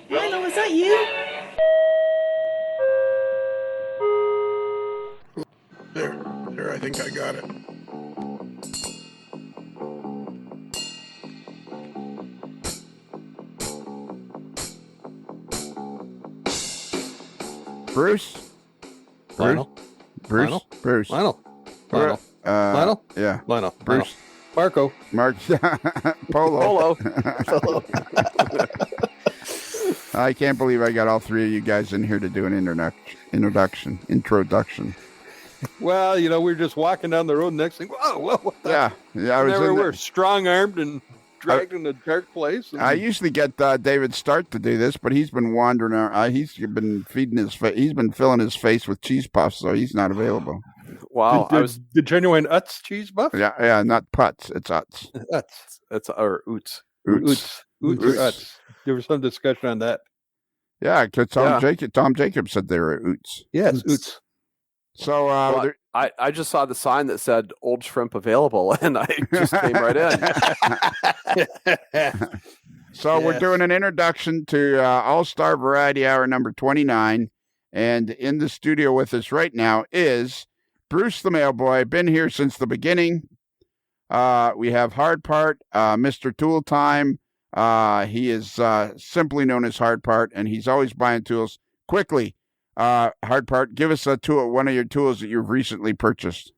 Milo, is that you? There, I think I got it. Bruce? Lionel? Bruce? Lionel? Bruce? Lionel? Lionel? Lionel? Yeah. Lionel? Bruce? Marco? Mark? Polo? Polo. I can't believe I got all three of you guys in here to do an introduction. Well, we were just walking down the road. Next thing, whoa, what the? Yeah. We're strong-armed and dragged in a dark place. I usually get David Stark to do this, but he's been wandering around. He's been feeding his face. He's been filling his face with cheese puffs, so he's not available. Wow, the genuine Utz cheese puff. Yeah, not putts. It's Utz. Utz. It's or Oots. Oots or Utz. There was some discussion on that. Yeah, because Tom Jacobs said they were Oots. Yes, Oots. So I just saw the sign that said "Old Shrimp Available," and I just came right in. So we're doing an introduction to All-Star Variety Hour number 29, and in the studio with us right now is Bruce the Mailboy. Been here since the beginning. We have Hard Part, Mr. Tool Time. He is simply known as Hard Part, and he's always buying tools quickly. Hard Part, give us a tool, one of your tools that you've recently purchased.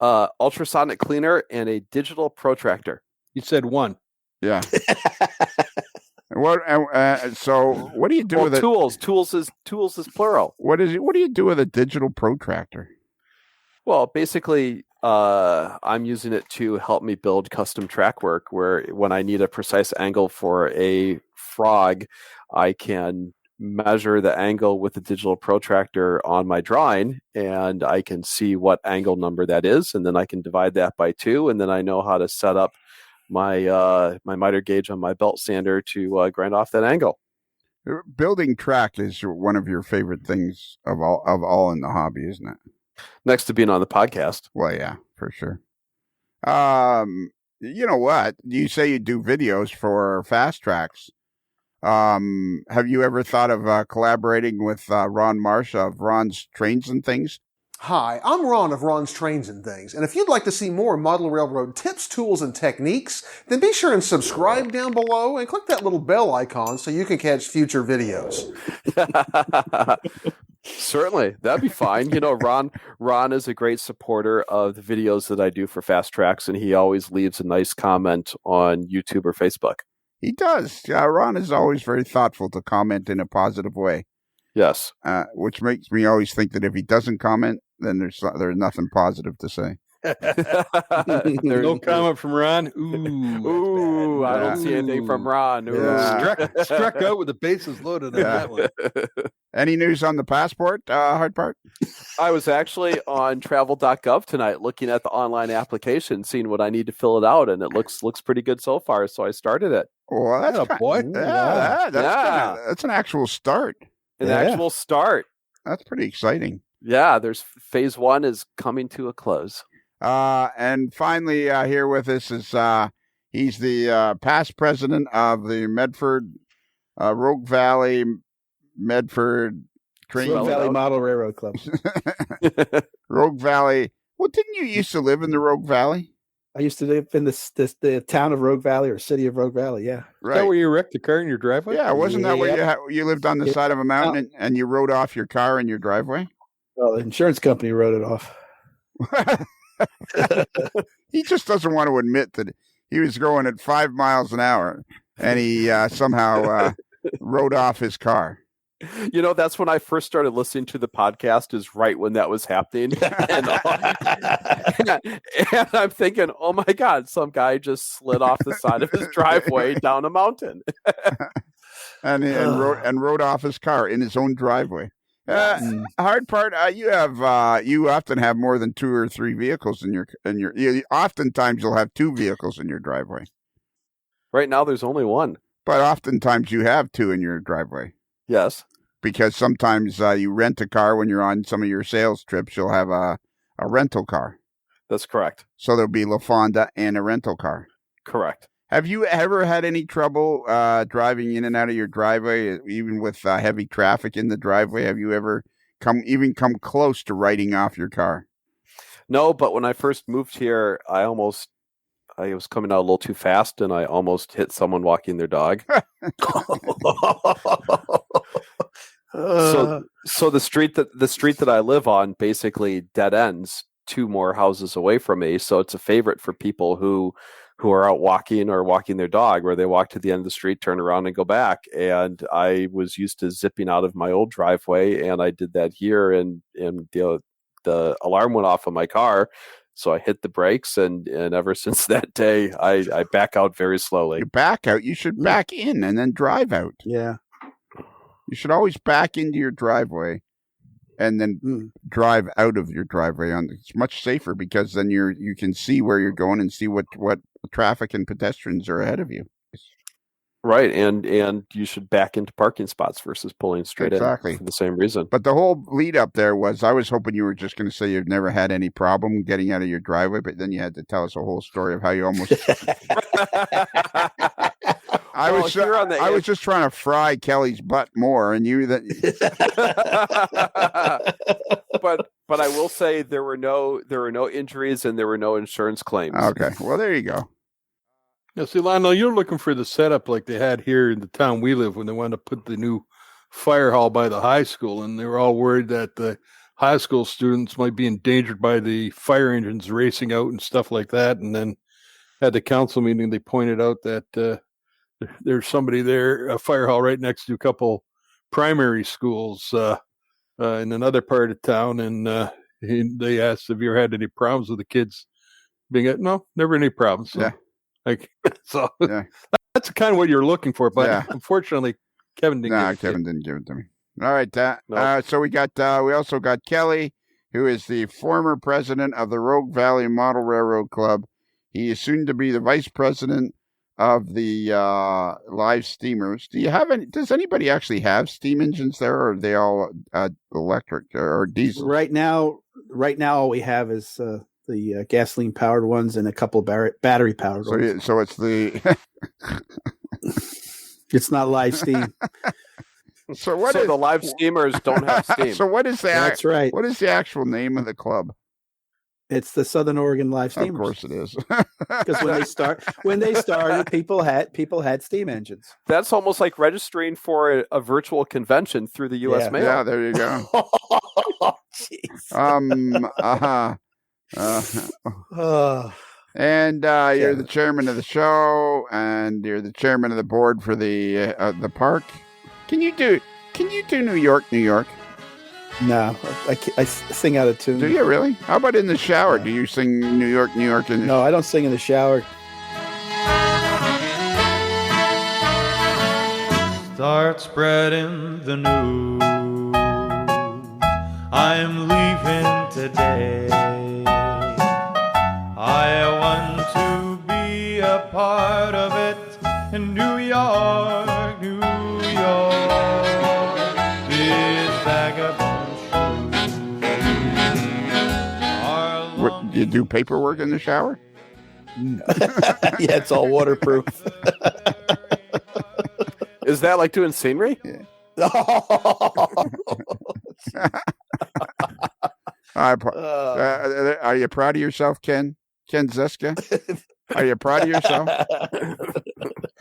Ultrasonic cleaner and a digital protractor. You said one. Yeah. So what do you do with it? Tools is plural. What do you do with a digital protractor? Well, basically, I'm using it to help me build custom track work where when I need a precise angle for a frog, I can measure the angle with the digital protractor on my drawing, and I can see what angle number that is, and then I can divide that by 2, and then I know how to set up my my miter gauge on my belt sander to grind off that angle. Building track is one of your favorite things of all in the hobby, isn't it? Next to being on the podcast. Well, yeah, for sure. You know what? You say you do videos for Fast Tracks. Have you ever thought of collaborating with Ron Marsh of Ron's Trains and Things? Hi, I'm Ron of Ron's Trains and Things, and if you'd like to see more model railroad tips, tools, and techniques, then be sure and subscribe down below and click that little bell icon so you can catch future videos. Certainly, that'd be fine. Ron is a great supporter of the videos that I do for Fast Tracks, and he always leaves a nice comment on YouTube or Facebook. He does. Ron is always very thoughtful to comment in a positive way. Yes. Which makes me always think that if he doesn't comment, then there's nothing positive to say. No comment from Ron. Ooh, I don't see anything from Ron. Ooh. Yeah. Struck out with the bases loaded on that one. Any news on the passport, Hard Part? I was actually on travel.gov tonight looking at the online application, seeing what I need to fill it out, and it looks pretty good so far, so I started it. Well, that's an actual start. Actual start. That's pretty exciting. Yeah, there's phase 1 is coming to a close. And finally, here with us is he's the past president of the Medford Rogue Valley Medford Rogue Valley Model Railroad Club. Rogue Valley. Well, didn't you used to live in the Rogue Valley? I used to live in the town of Rogue Valley or city of Rogue Valley. Yeah, right. Is that where you wrecked the car in your driveway? Yeah, wasn't that where you lived on the side of a mountain and you rode off your car in your driveway? Well, the insurance company wrote it off. He just doesn't want to admit that he was going at 5 miles an hour and he somehow rode off his car. That's when I first started listening to the podcast, is right when that was happening. And I'm thinking, oh my God, some guy just slid off the side of his driveway down a mountain. and rode off his car in his own driveway. Hard Part, you often have more than 2 or 3 vehicles in your oftentimes you'll have 2 vehicles in your driveway. Right now there's only 1. But oftentimes you have 2 in your driveway. Yes. Because sometimes you rent a car when you're on some of your sales trips, you'll have a rental car. That's correct. So there'll be La Fonda and a rental car. Correct. Have you ever had any trouble driving in and out of your driveway, even with heavy traffic in the driveway? Have you ever come close to writing off your car? No, but when I first moved here, I was coming out a little too fast, and I almost hit someone walking their dog. So the street that I live on basically dead ends 2 more houses away from me. So it's a favorite for people who are out walking or walking their dog, where they walk to the end of the street, turn around, and go back. And I was used to zipping out of my old driveway, and I did that here, and the alarm went off on my car. So I hit the brakes, and ever since that day, I back out very slowly. You back out? You should back in and then drive out. Yeah. You should always back into your driveway and then drive out of your driveway. It's much safer, because then you can see where you're going and see what traffic and pedestrians are ahead of you. Right, and you should back into parking spots versus pulling straight in for the same reason. But the whole lead up there was, I was hoping you were just going to say you've never had any problem getting out of your driveway, but then you had to tell us a whole story of how you almost... I was just trying to fry Kelly's butt more, and you that. But I will say there were no injuries, and there were no insurance claims. Okay, well there you go. Now, see, Lionel, you're looking for the setup like they had here in the town we live when they wanted to put the new fire hall by the high school, and they were all worried that the high school students might be endangered by the fire engines racing out and stuff like that. And then at the council meeting, they pointed out that there's somebody there, a fire hall right next to a couple primary schools in another part of town, and they asked if you ever had any problems with the kids being at. No, never any problems. So, yeah. Yeah. That's kind of what you're looking for, but unfortunately, Kevin didn't. Kevin didn't give it to me. All right, Nope. so we also got Kelly, who is the former president of the Rogue Valley Model Railroad Club. He is soon to be the vice president of the live steamers. Does anybody actually have steam engines there, or are they all electric or diesel? Right now, all we have is the gasoline powered ones and a couple battery powered ones. So it's the. It's not live steam. So the live steamers don't have steam. So what is that? That's right. What is the actual name of the club? It's the Southern Oregon Live Steamers. Of course it is. Because when they started, people had steam engines. That's almost like registering for a virtual convention through the U.S. mail. Yeah, there you go. And you're the chairman of the show, and you're the chairman of the board for the park. Can you do New York, New York? No, I sing out of tune. Do you really? How about in the shower? Do you sing New York, New York? No, I don't sing in the shower. Start spreading the news. I'm leaving today. I want to be a part of it in New York, New York. This vagabond shoes. Do you do paperwork in the shower? No. Yeah, it's all waterproof. Is that like doing scenery? Yeah. Are you proud of yourself, Ken? Ken Zeska? Are you proud of yourself?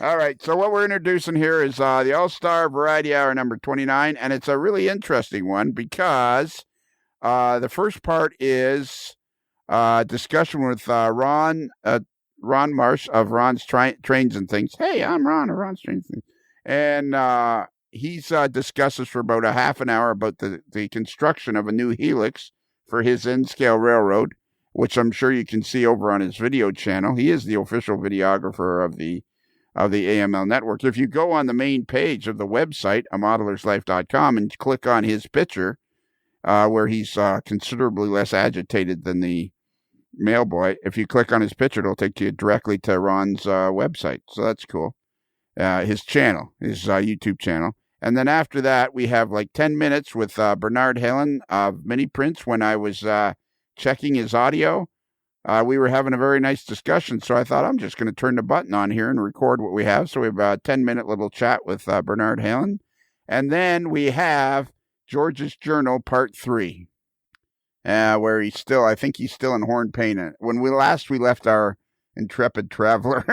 All right. So what we're introducing here is the All-Star Variety Hour number 29, and it's a really interesting one because the first part is discussion with Ron Marsh of Ron's Trains and Things. Hey, I'm Ron of Ron's Trains and Things. And he's discusses for about a half an hour about the construction of a new helix for his N-scale railroad, which I'm sure you can see over on his video channel. He is the official videographer of the AML Network. If you go on the main page of the website, amodeler'slife.com, and click on his picture, where he's considerably less agitated than the mailboy, if you click on his picture, it'll take you directly to Ron's website. So that's cool. His channel, his YouTube channel. And then after that, we have like 10 minutes with Bernard Hellen of MiniPrints when I was checking his audio. we were having a very nice discussion. So I thought I'm just going to turn the button on here and record what we have. So we have a 10-minute little chat with Bernard Hellen. And then we have George's Journal Part 3, where I think he's still in Hornpain. When we left our intrepid traveler,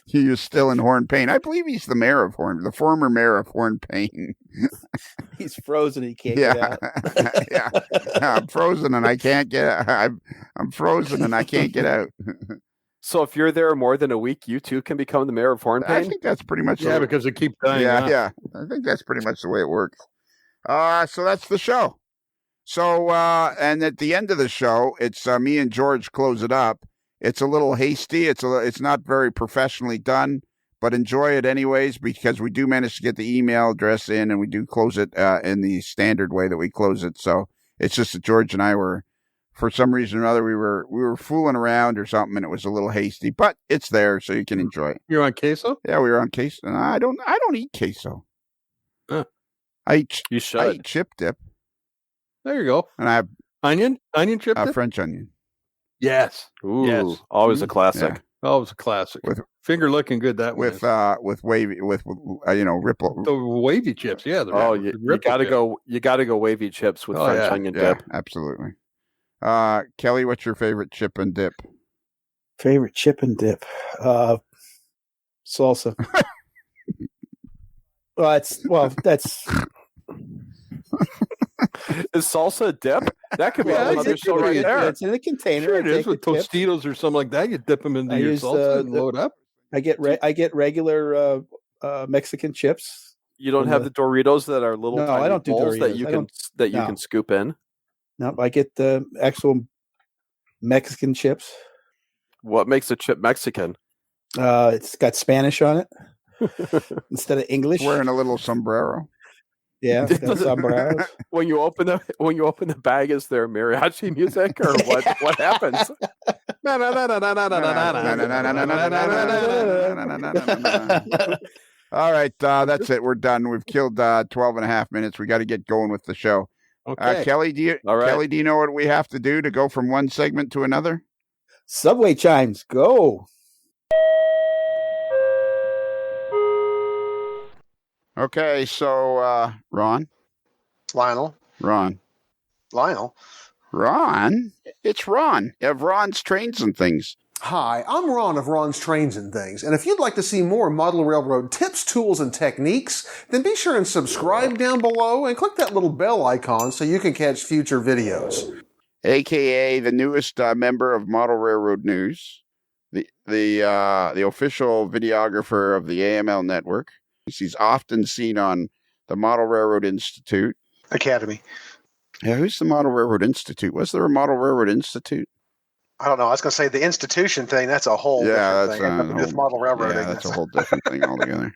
he is still in Hornpain. I believe he's the former mayor of Hornpain. He's frozen. He can't get out. Yeah, I'm frozen and I can't get out. I'm frozen and I can't get out. So if you're there more than a week, you too can become the mayor of Hornpain? I think that's pretty much because they keep dying. Yeah. I think that's pretty much the way it works. So that's the show. So, and at the end of the show, it's me and George close it up. It's a little hasty. It's not very professionally done, but enjoy it anyways, because we do manage to get the email address in, and we do close it in the standard way that we close it. So it's just that George and I were, for some reason or other, we were fooling around or something, and it was a little hasty, but it's there, so you can enjoy it. You're on queso? Yeah, we were on queso. And I don't eat queso. Huh. You should. I eat chip dip. There you go. And I have onion chip dip? French onion. Yes. Ooh, yes. Always a classic. Yeah. Always a classic. With finger looking good that way. With wavy with ripple. The wavy chips, yeah. You gotta go. You gotta go wavy chips with French onion dip. Absolutely. Kelly, what's your favorite chip and dip? Favorite chip and dip, salsa. That's Is salsa a dip? That could be another show right there. It's in a container. Sure, it is with Tostitos or something like that. You dip them into your salsa and load up. I get regular Mexican chips. You don't have the Doritos that are little tiny I don't do bowls Doritos. that you can scoop in. No, I get the actual Mexican chips. What makes a chip Mexican? It's got Spanish on it instead of English. Wearing a little sombrero. Yeah, sombreros. When you open the bag, is there mariachi music or what happens? All right, that's it. We're done. We've killed 12 and a half minutes. We got to get going with the show. Okay. Kelly, do you know what we have to do to go from one segment to another? Subway chimes, go. Okay, so Ron? Lionel? It's Ron of Ron's Trains and Things. Hi, I'm Ron of Ron's Trains and Things, and if you'd like to see more model railroad tips, tools, and techniques, then be sure and subscribe down below and click that little bell icon so you can catch future videos. AKA the newest member of Model Railroad News, the official videographer of the AML Network. He's often seen on the Model Railroad Institute. Academy. Yeah, who's the Model Railroad Institute? Was there a Model Railroad Institute? I don't know. I was going to say the institution thing. That's a whole different thing. With model railroading. Yeah, that's a whole different thing altogether.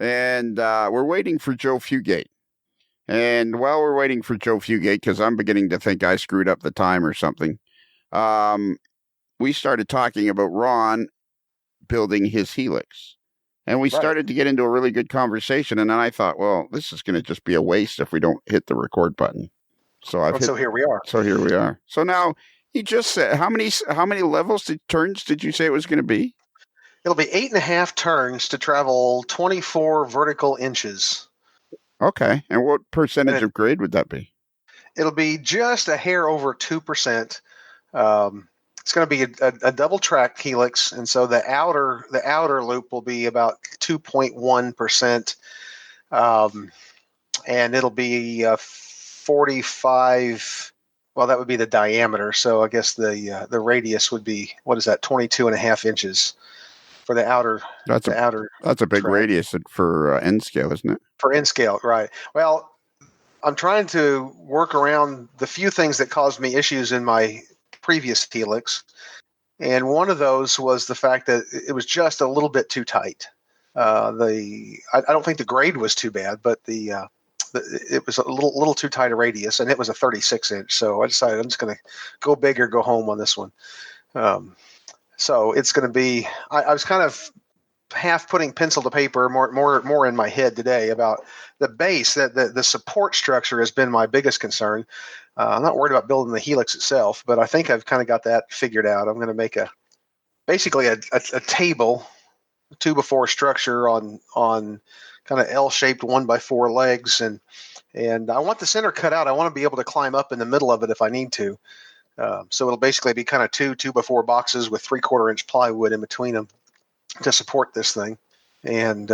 And we're waiting for Joe Fugate. And while we're waiting for Joe Fugate, because I'm beginning to think I screwed up the time or something, we started talking about Ron building his helix. And we started to get into a really good conversation. And then I thought, well, this is going to just be a waste if we don't hit the record button. So here we are. So here we are. So now he just said, how many levels turns did you say it was going to be? It'll be 8.5 turns to travel 24 vertical inches. Okay. And what percentage of grade would that be? It'll be just a hair over 2%. It's going to be a double track helix, and so the outer loop will be about 2.1%, and it'll be 45. Well, that would be the diameter. So I guess the radius would be, what is that? 22.5 inches for the outer. That's a big track. Radius for N scale, isn't it? For N scale, right? Well, I'm trying to work around the few things that caused me issues in my previous helix, and one of those was the fact that it was just a little bit too tight. I don't think the grade was too bad, but it was a little too tight a radius, and it was a 36 inch. So I decided I'm just going to go big or go home on this one. So it's going to be. I was kind of half putting pencil to paper, more in my head today about the base. That the support structure has been my biggest concern. I'm not worried about building the helix itself, but I think I've kind of got that figured out. I'm going to make basically a table, 2x4 structure on kind of L-shaped 1x4 legs, and I want the center cut out. I want to be able to climb up in the middle of it if I need to. So it'll basically be kind of 2x4 boxes with 3/4 inch plywood in between them to support this thing. And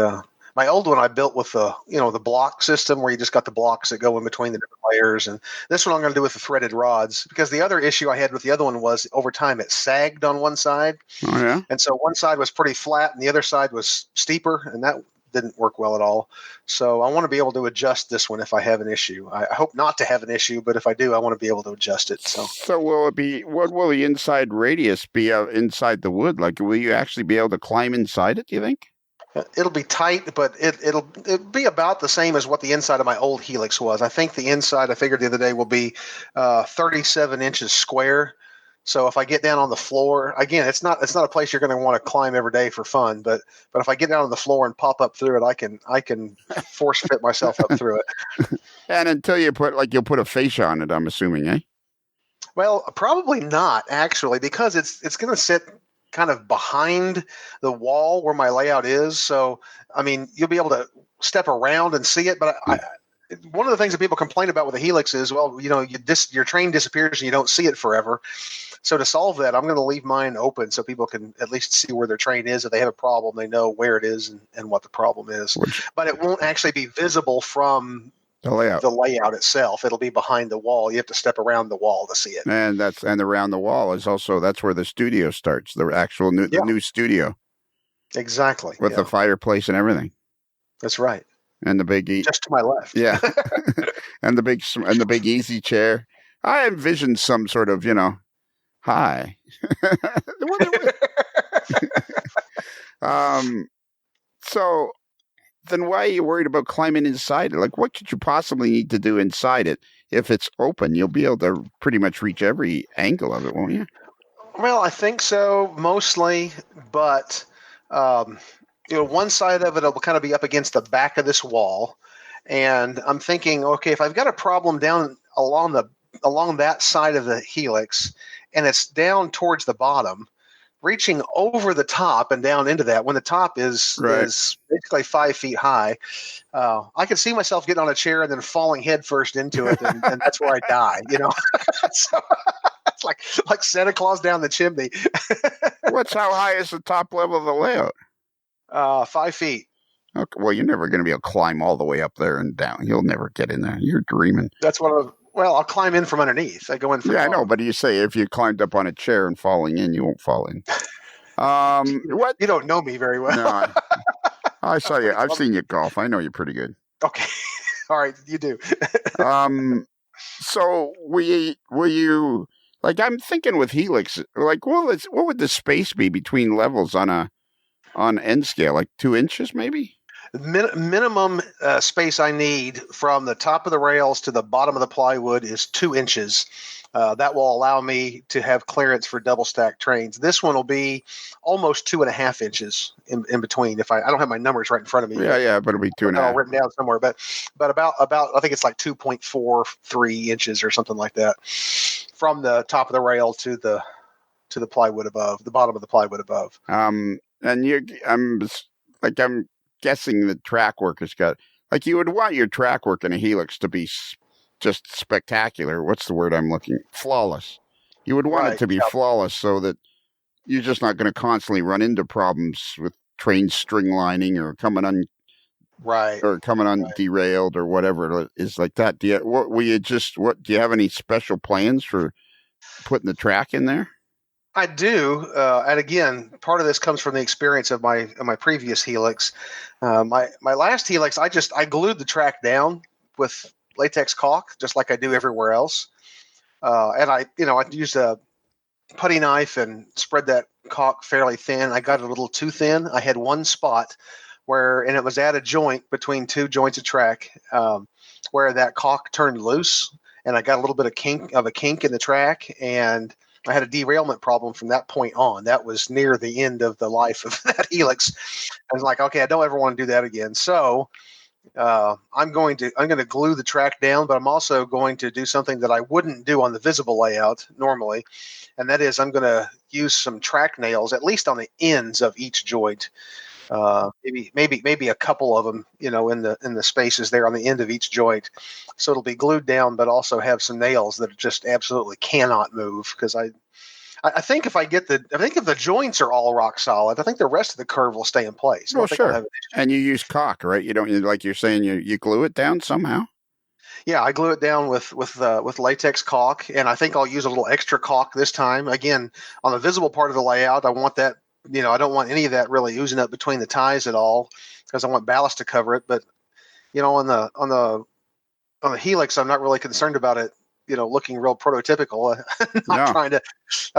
my old one I built with the block system where you just got the blocks that go in between the different layers. And this one I'm going to do with the threaded rods, because the other issue I had with the other one was over time it sagged on one side. Oh, yeah? And so one side was pretty flat and the other side was steeper, and that didn't work well at all. So I want to be able to adjust this one if I have an issue. I hope not to have an issue, but if I do, I want to be able to adjust it. So what will the inside radius be inside the wood? Like, will you actually be able to climb inside it, do you think? It'll be tight, but it'll be about the same as what the inside of my old helix was. I think the inside, I figured the other day, will be 37 inches square. So if I get down on the floor, again, it's not a place you're going to want to climb every day for fun. But if I get down on the floor and pop up through it, I can force fit myself up through it. And until you'll put a fascia on it, I'm assuming, eh? Well, probably not actually, because it's going to sit kind of behind the wall where my layout is. So I mean, you'll be able to step around and see it, but one of the things that people complain about with the helix is, well, your train disappears and you don't see it forever. So to solve that, I'm going to leave mine open so people can at least see where their train is. If they have a problem, they know where it is and what the problem is. But it won't actually be visible from the layout itself. It'll be behind the wall. You have to step around the wall to see it. And around the wall is also, that's where the studio starts, the actual the new studio. Exactly. With the fireplace and everything. That's right. And the big just to my left. Yeah. and the big easy chair. I envisioned some sort of, hi. So then why are you worried about climbing inside it? Like, what could you possibly need to do inside it? If it's open, you'll be able to pretty much reach every angle of it, won't you? Well, I think so, mostly, but one side of it will kind of be up against the back of this wall, and I'm thinking, okay, if I've got a problem down along that side of the helix, and it's down towards the bottom, reaching over the top and down into that, when the top is basically 5 feet high, I can see myself getting on a chair and then falling headfirst into it, and that's where I die. So it's like Santa Claus down the chimney. How high is the top level of the layout? 5 feet. Okay, well, you're never going to be able to climb all the way up there and down. You'll never get in there. You're dreaming. That's what I'll climb in from underneath. I go in from I know, but you say if you climbed up on a chair and falling in, you won't fall in. What? You don't know me very well. No, I saw you. I've seen you golf. I know you're pretty good. Okay. All right, you do. So will you, like, I'm thinking with helix, like, what would the space be between levels on end scale? Like 2 inches maybe? Minimum space I need from the top of the rails to the bottom of the plywood is 2 inches. That will allow me to have clearance for double stack trains. This one will be almost 2.5 inches in between. If I don't have my numbers right in front of me. Yeah, but it'll be 2.5. All written down somewhere, but about I think it's like 2.43 inches or something like that from the top of the rail to the plywood above, the bottom of the plywood above. And I'm guessing the track work has got, like, you would want your track work in a helix to be just spectacular. What's the word I'm looking? Flawless. You would want it to be flawless so that you're just not going to constantly run into problems with trains stringlining or coming on derailed or whatever it is like that. Do you have any special plans for putting the track in there? I do, and again, part of this comes from the experience of my previous helix. My last helix, I glued the track down with latex caulk, just like I do everywhere else. And I used a putty knife and spread that caulk fairly thin. I got it a little too thin. I had one spot and it was at a joint between two joints of track, where that caulk turned loose, and I got a little bit of a kink in the track, and I had a derailment problem from that point on. That was near the end of the life of that helix. I was like, okay, I don't ever want to do that again. So I'm going to glue the track down, but I'm also going to do something that I wouldn't do on the visible layout normally, and that is I'm going to use some track nails, at least on the ends of each joint. Maybe a couple of them, in the spaces there on the end of each joint, so it'll be glued down, but also have some nails that just absolutely cannot move. Because I think if the joints are all rock solid, I think the rest of the curve will stay in place. Well, sure. And you use caulk, right? You don't, like you're saying, you glue it down somehow. Yeah, I glue it down with latex caulk, and I think I'll use a little extra caulk this time. Again, on the visible part of the layout, I want that. I don't want any of that really oozing up between the ties at all, because I want ballast to cover it. But on the helix, I'm not really concerned about it. Looking real prototypical. Not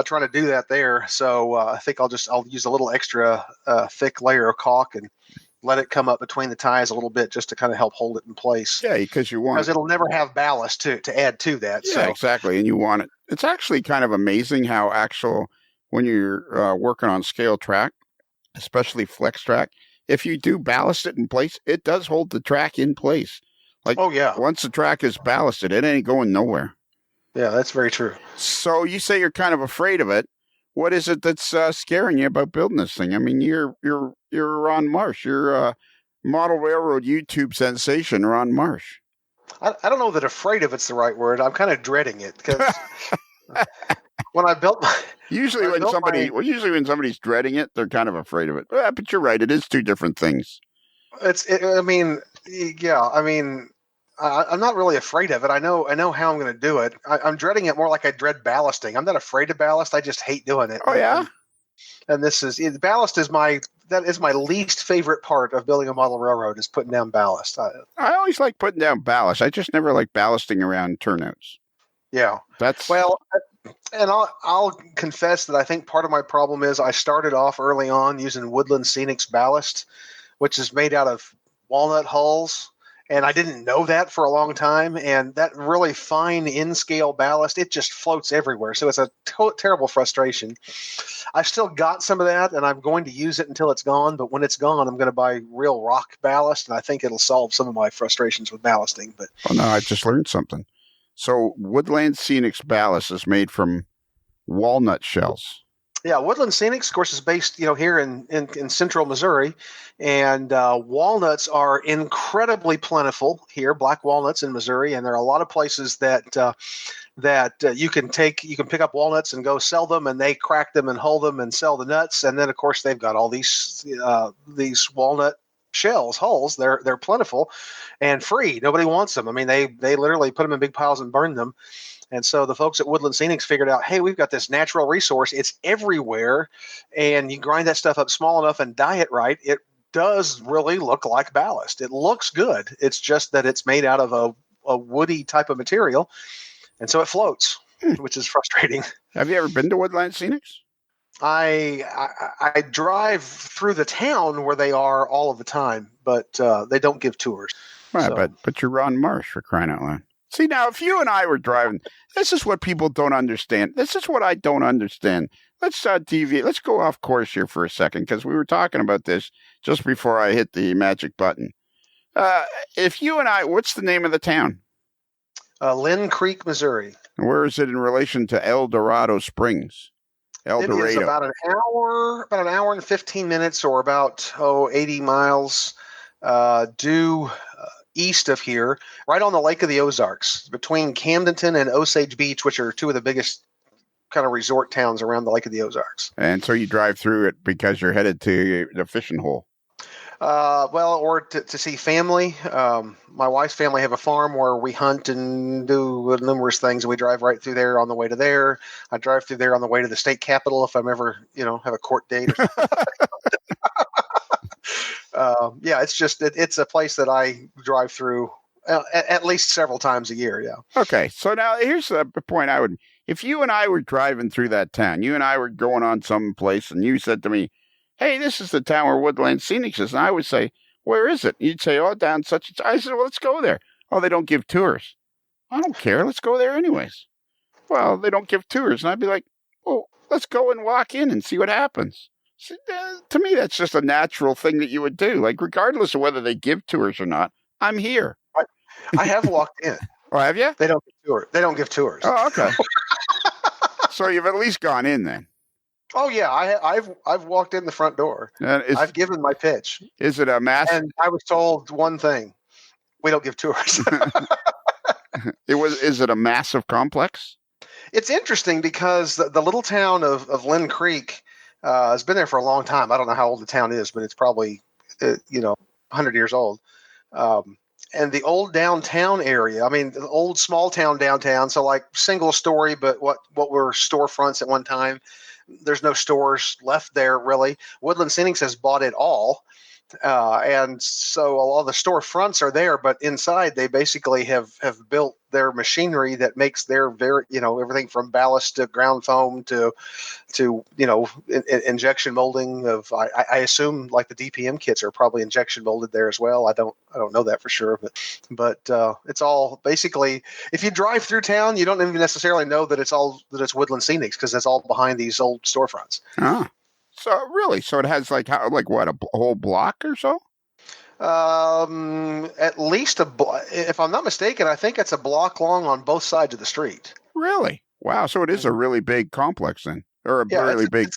trying to do that there. So I think I'll use a little extra thick layer of caulk and let it come up between the ties a little bit, just to kind of help hold it in place. Yeah, because it'll never have ballast to add to that. Yeah, so. Exactly, and you want it. It's actually kind of amazing how when you're working on scale track, especially flex track, if you do ballast it in place, it does hold the track in place. Like, oh yeah, once the track is ballasted, it ain't going nowhere. Yeah, that's very true. So you say you're kind of afraid of it. What is it that's scaring you about building this thing? I mean, you're Ron Marsh. You're a model railroad YouTube sensation, Ron Marsh. I don't know that afraid of it's the right word. I'm kind of dreading it, because when I built my... Usually when somebody's dreading it, they're kind of afraid of it. But you're right. It is two different things. I'm not really afraid of it. I know how I'm going to do it. I'm dreading it more like I dread ballasting. I'm not afraid of ballast. I just hate doing it. Oh yeah. And ballast is my least favorite part of building a model railroad, is putting down ballast. I always like putting down ballast. I just never like ballasting around turnouts. Yeah. And I'll confess that I think part of my problem is I started off early on using Woodland Scenics ballast, which is made out of walnut hulls. And I didn't know that for a long time. And that really fine in-scale ballast, it just floats everywhere. So it's a terrible frustration. I've still got some of that, and I'm going to use it until it's gone. But when it's gone, I'm going to buy real rock ballast, and I think it'll solve some of my frustrations with ballasting. But oh no, I just learned something. So Woodland Scenics ballast is made from walnut shells. Yeah, Woodland Scenics, of course, is based here in central Missouri, and walnuts are incredibly plentiful here. Black walnuts in Missouri, and there are a lot of places that you can pick up walnuts and go sell them, and they crack them and hull them and sell the nuts. And then, of course, they've got all these walnut shells, hulls. They're plentiful and free. Nobody wants them. I mean, they literally put them in big piles and burn them. And so the folks at Woodland Scenics figured out, hey, we've got this natural resource. It's everywhere. And you grind that stuff up small enough and dye it right, it does really look like ballast. It looks good. It's just that it's made out of a woody type of material. And so it floats, which is frustrating. Have you ever been to Woodland Scenics? I drive through the town where they are all of the time, but they don't give tours. Right, so. But you're Ron Marsh, for crying out loud. See, now, if you and I were driving, this is what people don't understand. This is what I don't understand. Let's deviate. Let's go off course here for a second, because we were talking about this just before I hit the magic button. If you and I, what's the name of the town? Lynn Creek, Missouri. And where is it in relation to El Dorado Springs? It is about an hour and 15 minutes, or about 80 miles due east of here, right on the Lake of the Ozarks, between Camdenton and Osage Beach, which are two of the biggest kind of resort towns around the Lake of the Ozarks. And so you drive through it because you're headed to the fishing hole. Or to see family. My wife's family have a farm where we hunt and do numerous things, and we drive right through there on the way to there. I drive through there on the way to the state capitol if I'm ever, have a court date. It's a place that I drive through at least several times a year. Yeah. Okay. So now here's the point if you and I were driving through that town, you and I were going on some place, and you said to me, hey, this is the town where Woodland Scenics is. And I would say, where is it? You'd say, oh, down such and such. I said, well, let's go there. Oh, they don't give tours. I don't care. Let's go there anyways. Well, they don't give tours. And I'd be like, well, let's go and walk in and see what happens. So, to me, that's just a natural thing that you would do. Like, regardless of whether they give tours or not, I'm here. I have walked in. Oh, have you? They don't give tours. They don't give tours. Oh, okay. So you've at least gone in then. Oh yeah, I've walked in the front door. I've given my pitch. Is it a mass? And I was told one thing: we don't give tours. Is it a massive complex? It's interesting because the little town of Lynn Creek has been there for a long time. I don't know how old the town is, but it's probably 100 years old. And the old downtown area, I mean, the old small town downtown, so like single story, but what were storefronts at one time. There's no stores left there, really. Woodland Scenics has bought it all. And so a lot of the storefronts are there, but inside they basically have built their machinery that makes their everything from ballast to ground foam to injection molding of I assume like the DPM kits are probably injection molded there as well. I don't know that for sure, but it's all basically, if you drive through town, you don't even necessarily know that it's Woodland Scenics because it's all behind these old storefronts. Ah. So it has like what, a whole block or so? At least if I'm not mistaken, I think it's a block long on both sides of the street. Really? Wow. So it is a really big complex then, or a really big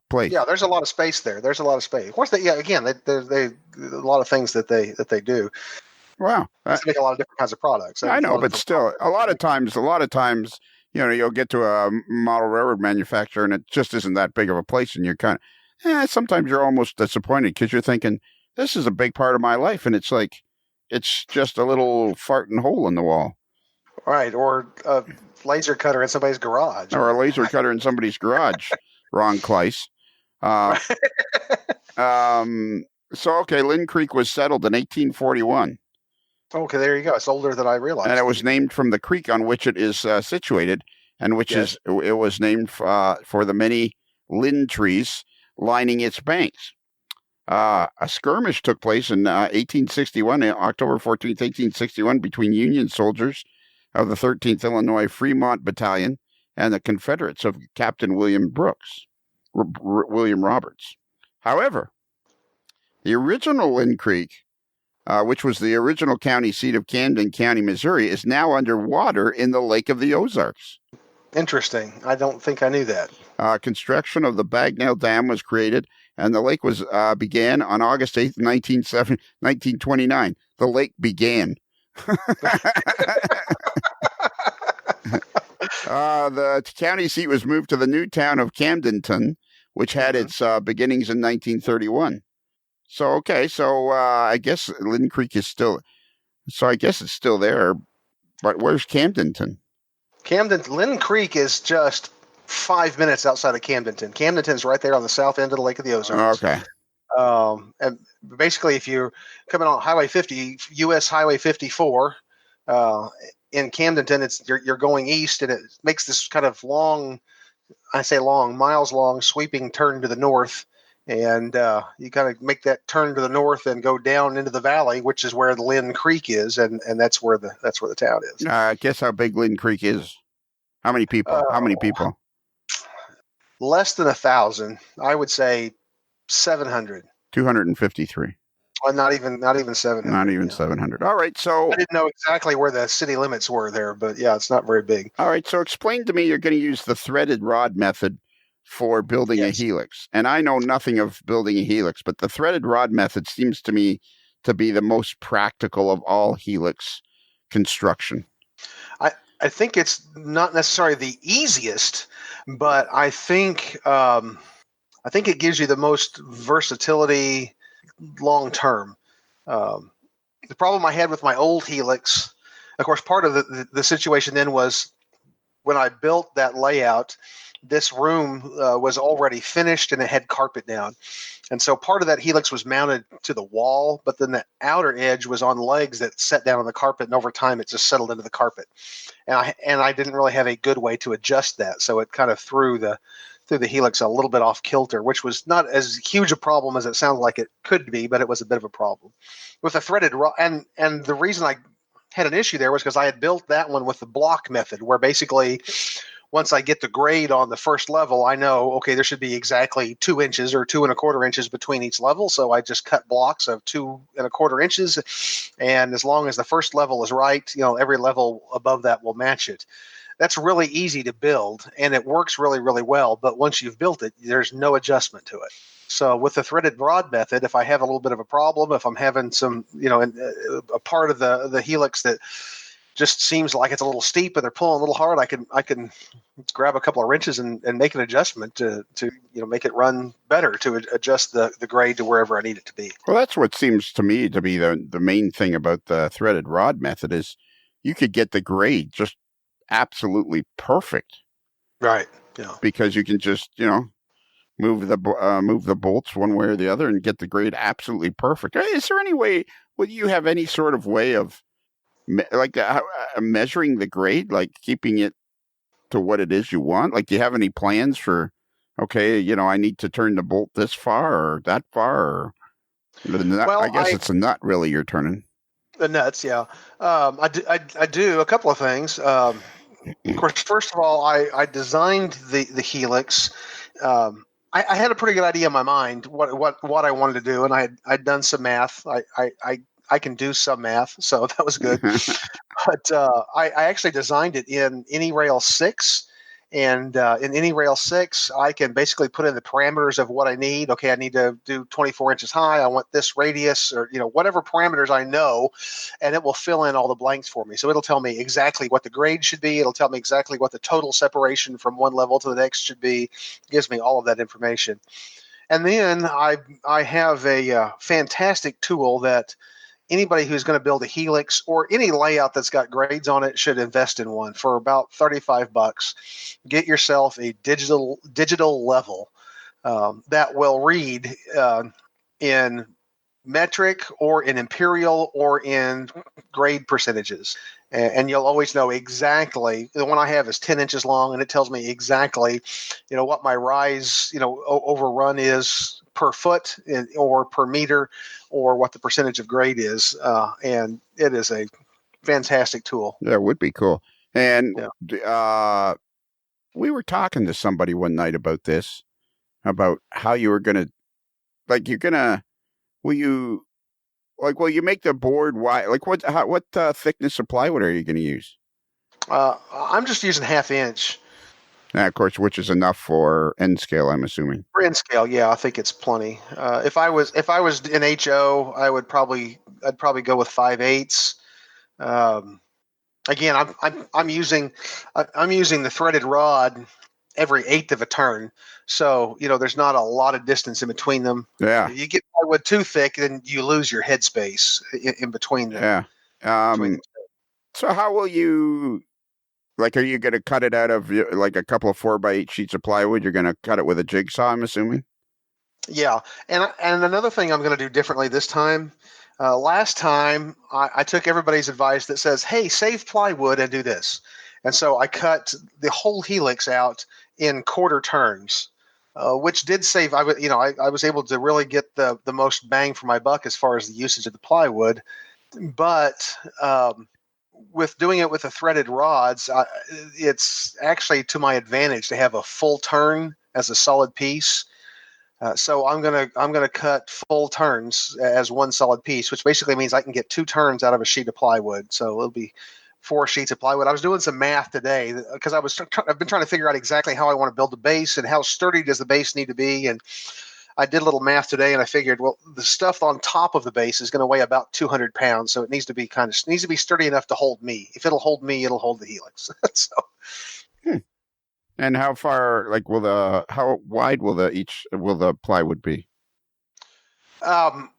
place. Yeah, there's a lot of space there. There's a lot of space. Of course, they a lot of things that they do. Wow. They make a lot of different kinds of products. I know, but still, a lot of times. You'll get to a model railroad manufacturer and it just isn't that big of a place. And you're kind of, sometimes you're almost disappointed because you're thinking, this is a big part of my life. And it's like, it's just a little farting hole in the wall. Right. Or a laser cutter in somebody's garage. Or a laser cutter in somebody's garage. Wrong place. Okay, Lynn Creek was settled in 1841. Okay, there you go. It's older than I realized. And it was named from the creek on which it is situated, and it was named for the many linn trees lining its banks. A skirmish took place in 1861, October 14th, 1861, between Union soldiers of the 13th Illinois Fremont Battalion and the Confederates of Captain William Roberts. However, the original Lynn Creek, which was the original county seat of Camden County, Missouri, is now underwater in the Lake of the Ozarks. Interesting. I don't think I knew that. Construction of the Bagnell Dam was created, and the lake was began on August 8th, 1929. The lake began. The county seat was moved to the new town of Camdenton, which had its beginnings in 1931. So I guess Lynn Creek is still. So I guess it's still there, but where's Camdenton? Lynn Creek is just 5 minutes outside of Camdenton. Camdenton's right there on the south end of the Lake of the Ozarks. Okay. And basically, if you're coming on Highway 50, U.S. Highway 54, in Camdenton, you're going east, and it makes this kind of miles long, sweeping turn to the north. And you kind of make that turn to the north and go down into the valley, which is where the Lynn Creek is, and that's where the town is. Guess how big Lynn Creek is? How many people? Less than 1,000. I would say 700. 253. Well, not even 700. Not even 700. All right, so I didn't know exactly where the city limits were there, but yeah, it's not very big. All right, so explain to me. You're going to use the threaded rod method for building a helix. And I know nothing of building a helix, but the threaded rod method seems to me to be the most practical of all helix construction. I think it's not necessarily the easiest, but I think it gives you the most versatility long term. The problem I had with my old helix, of course, part of the situation then was when I built that layout, this room was already finished and it had carpet down. And so part of that helix was mounted to the wall, but then the outer edge was on legs that set down on the carpet, and over time it just settled into the carpet. And I didn't really have a good way to adjust that. So it kind of threw the helix a little bit off kilter, which was not as huge a problem as it sounds like it could be, but it was a bit of a problem. With the threaded rod, and the reason I had an issue there was because I had built that one with the block method, where basically once I get the grade on the first level, I know, okay, there should be exactly 2 inches or 2¼ inches between each level. So I just cut blocks of 2¼ inches. And as long as the first level is right, every level above that will match it. That's really easy to build, and it works really, really well. But once you've built it, there's no adjustment to it. So with the threaded rod method, if I have a little bit of a problem, if I'm having some, a part of the helix that just seems like it's a little steep and they're pulling a little hard, I can grab a couple of wrenches and make an adjustment to make it run better, to adjust the grade to wherever I need it to be. Well, that's what seems to me to be the main thing about the threaded rod method is you could get the grade just absolutely perfect. Right. Yeah. Because you can just, move the bolts one way or the other and get the grade absolutely perfect. Is there any way, would you have any sort of way of measuring the grade, like keeping it to what it is you want? Like, do you have any plans for, okay, I need to turn the bolt this far or that far? Or the nut? Well, I guess it's a nut really you're turning. The nuts, yeah. I do a couple of things. Of course, first of all, I designed the helix. I had a pretty good idea in my mind what I wanted to do, and I'd done some math. I can do some math, so that was good. But I actually designed it in AnyRail 6. And in AnyRail 6, I can basically put in the parameters of what I need. Okay, I need to do 24 inches high. I want this radius, or whatever parameters I know, and it will fill in all the blanks for me. So it'll tell me exactly what the grade should be. It'll tell me exactly what the total separation from one level to the next should be. It gives me all of that information. And then I have a fantastic tool that anybody who's going to build a helix or any layout that's got grades on it should invest in one for about $35. Get yourself a digital level that will read in metric or in imperial or in grade percentages. And you'll always know exactly. The one I have is 10 inches long, and it tells me exactly, what my rise, overrun is per foot or per meter, or what the percentage of grade is. And it is a fantastic tool. Yeah, it would be cool. And we were talking to somebody one night about this, about how you were going to, will you make the board wide? Like what thickness of plywood are you going to use? I'm just using 1/2 inch. Of course, which is enough for end scale, I'm assuming. For end scale, yeah, I think it's plenty. If I was in HO, I'd probably go with 5/8. Again, I'm using the threaded rod every 1/8 of a turn, so there's not a lot of distance in between them. Yeah, you get plywood too thick, then you lose your headspace in between them. Yeah. So how will you? Like, are you going to cut it out of like a couple of 4x8 sheets of plywood? You're going to cut it with a jigsaw, I'm assuming. Yeah, and another thing I'm going to do differently this time. Last time I took everybody's advice that says, "Hey, save plywood and do this," and so I cut the whole helix out in quarter turns, which did save. I was able to really get the most bang for my buck as far as the usage of the plywood, but with doing it with the threaded rods, it's actually to my advantage to have a full turn as a solid piece. So I'm gonna cut full turns as one solid piece, which basically means I can get 2 turns out of a sheet of plywood. So it'll be 4 sheets of plywood. I was doing some math today because I've been trying to figure out exactly how I want to build the base and how sturdy does the base need to be. And I did a little math today, and I figured, well, the stuff on top of the base is going to weigh about 200 pounds, so it needs to be sturdy enough to hold me. If it'll hold me, it'll hold the helix. So. And how far, how wide will the plywood be? Well,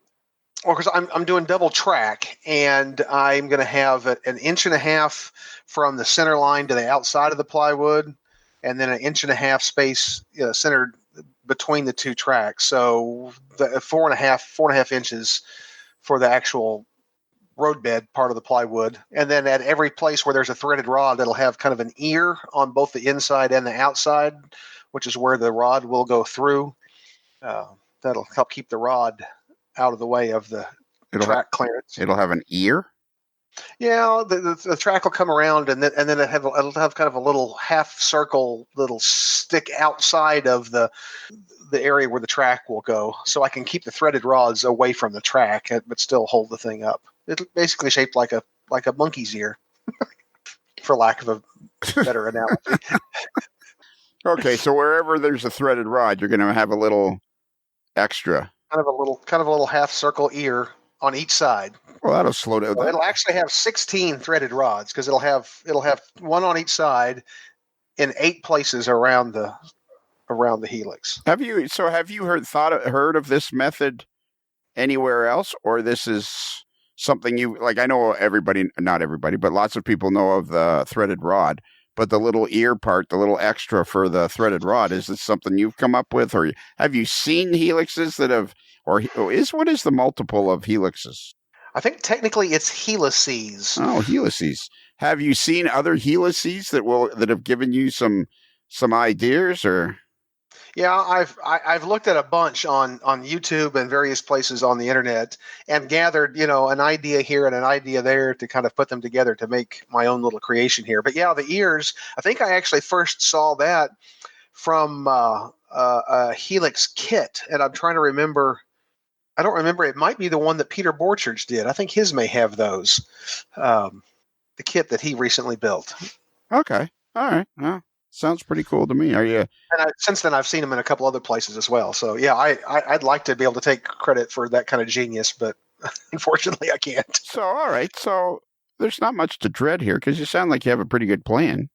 because I'm doing double track, and I'm going to have an 1.5 inches from the center line to the outside of the plywood, and then an 1.5 inches space centered between the 2 tracks. So the 4.5 inches for the actual roadbed part of the plywood. And then at every place where there's a threaded rod, it'll have kind of an ear on both the inside and the outside, which is where the rod will go through. That'll help keep the rod out of the way of the track clearance. It'll have an ear? Yeah, the track will come around, and then it'll have kind of a little half circle, little stick outside of the area where the track will go, so I can keep the threaded rods away from the track, but still hold the thing up. It's basically shaped like a monkey's ear, for lack of a better analogy. Okay, so wherever there's a threaded rod, you're going to have a little extra. Kind of a little half circle ear on each side. Well, that'll slow down. So it'll actually have 16 threaded rods because it'll have one on each side in 8 places around the helix. Have you heard of this method anywhere else, or this is something you like? I know not everybody, but lots of people know of the threaded rod. But the little ear part, the little extra for the threaded rod, is this something you've come up with, or have you seen helixes that have, what is the multiple of helixes? I think technically it's helices. Oh, helices. Have you seen other helices that have given you some ideas, or? Yeah, I've looked at a bunch on YouTube and various places on the internet and gathered, an idea here and an idea there to kind of put them together to make my own little creation here. But yeah, the ears, I think I actually first saw that from a helix kit, and I'm trying to remember. I don't remember. It might be the one that Peter Borchard's did. I think his may have those. The kit that he recently built. Okay. All right. Well, sounds pretty cool to me. Are you? And since then, I've seen them in a couple other places as well. So yeah, I'd like to be able to take credit for that kind of genius, but unfortunately, I can't. So all right. So there's not much to dread here because you sound like you have a pretty good plan.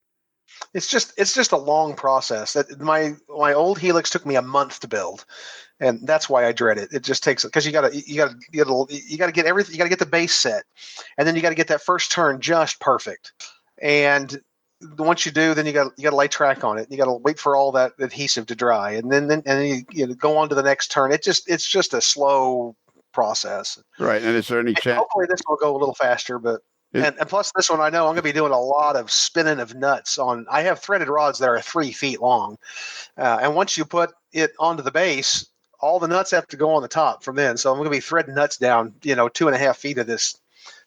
It's just a long process. That my old helix took me a month to build, and that's why I dread it. It just takes, because you gotta get everything. You gotta get the base set, and then you gotta get that first turn just perfect. And once you do, then you gotta lay track on it. You gotta wait for all that adhesive to dry, and then you go on to the next turn. It's just a slow process. Right. And is there any chance? Hopefully this will go a little faster, but. And plus, this one I know I'm going to be doing a lot of spinning of nuts on. I have threaded rods that are 3 feet long, and once you put it onto the base, all the nuts have to go on the top from then. So I'm going to be threading nuts down, 2.5 feet of this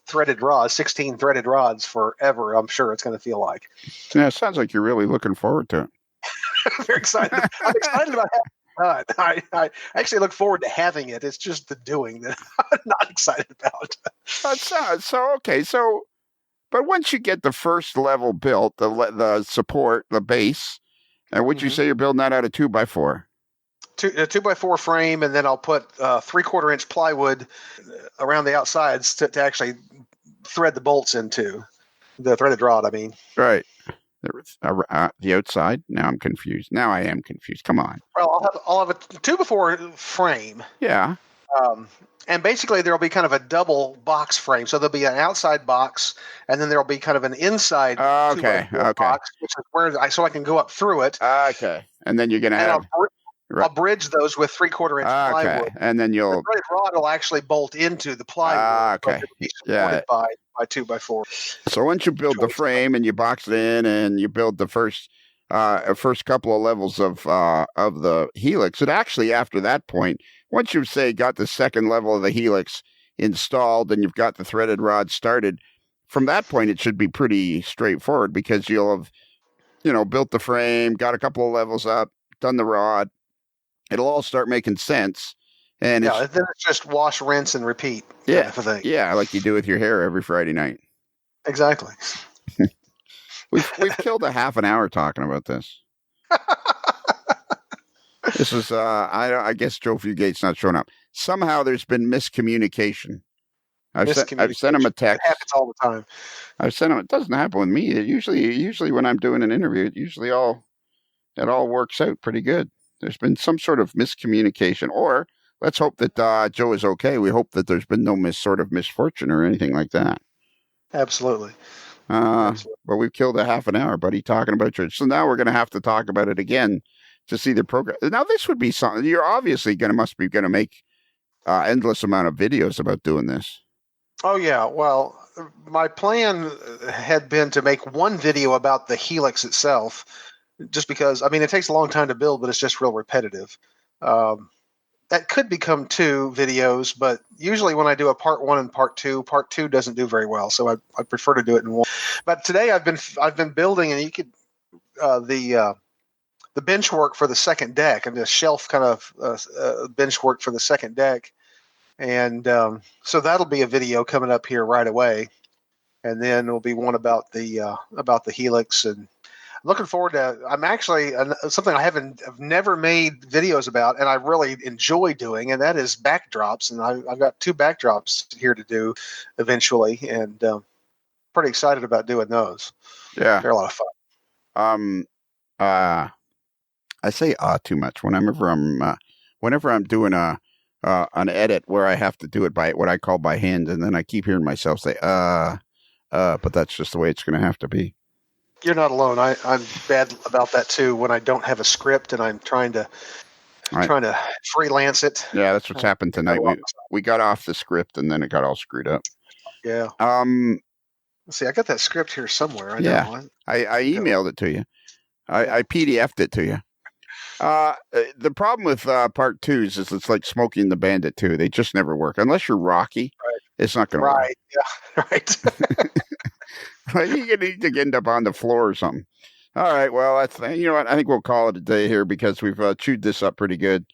threaded rod, 16 threaded rods forever. I'm sure it's going to feel like. Yeah, it sounds like you're really looking forward to it. Very excited. I'm excited about having it done. I actually look forward to having it. It's just the doing that I'm not excited about. But once you get the first level built, the support, the base, and would you say you're building that out of 2x4? A 2x4 frame, and then I'll put 3/4 inch plywood around the outsides to actually thread the bolts into the threaded rod. I mean, right. The outside. Now I'm confused. Now I am confused. Come on. Well, I'll have a 2x4 frame. Yeah. And basically there'll be kind of a double box frame. So there'll be an outside box, and then there'll be kind of an inside box, which is where I can go up through it. Okay. And then you're going to have... I'll bridge those with 3/4 inch plywood. And then the threaded rod will actually bolt into the plywood. Okay. Supported by 2x4. So once you build the frame and you box it in and you build the first couple of levels of the helix, it actually, after that point, once you've got the second level of the helix installed and you've got the threaded rod started, from that point it should be pretty straightforward because you'll have, built the frame, got a couple of levels up, done the rod. It'll all start making sense. And then it's just wash, rinse, and repeat. Yeah. Kind of thing. Yeah, like you do with your hair every Friday night. Exactly. We've killed a half an hour talking about this. This is I guess Joe Fugate's not showing up. Somehow there's been miscommunication. I've sent him a text. It happens all the time. I've sent him. It doesn't happen with me. It usually when I'm doing an interview, it all works out pretty good. There's been some sort of miscommunication, or let's hope that Joe is okay. We hope that there's been no sort of misfortune or anything like that. Absolutely. But we've killed a half an hour, buddy, talking about church. So now we're going to have to talk about it again to see the program. Now, this would be something you're obviously must be going to make endless amount of videos about doing this. Oh, yeah. Well, my plan had been to make one video about the helix itself, just because, it takes a long time to build, but it's just real repetitive. that could become 2 videos, but usually when I do a part 1 and part 2 doesn't do very well, so I prefer to do it in one. But today I've been building, and you could the bench work for the second deck, and the shelf kind of bench work for the second deck, and so that'll be a video coming up here right away, and then there'll be one about the helix. And I'm looking forward to. I'm actually something I've never made videos about, and I really enjoy doing, and that is backdrops. And I've got 2 backdrops here to do eventually, and pretty excited about doing those. Yeah, they're a lot of fun. I say too much whenever I'm doing an edit where I have to do it by what I call by hand, and then I keep hearing myself say but that's just the way it's going to have to be. You're not alone. I'm bad about that too. When I don't have a script and I'm trying to freelance it. Yeah, that's what's happened tonight. We got off the script and then it got all screwed up. Yeah. Let's see, I got that script here somewhere. I emailed it to you. I PDF'd it to you. The problem with part 2s is it's like Smokey and the Bandit 2. They just never work unless you're Rocky. Right. It's not going to work. Right. Yeah. Right. You need to end up on the floor or something. All right. Well, you know what? I think we'll call it a day here because we've chewed this up pretty good,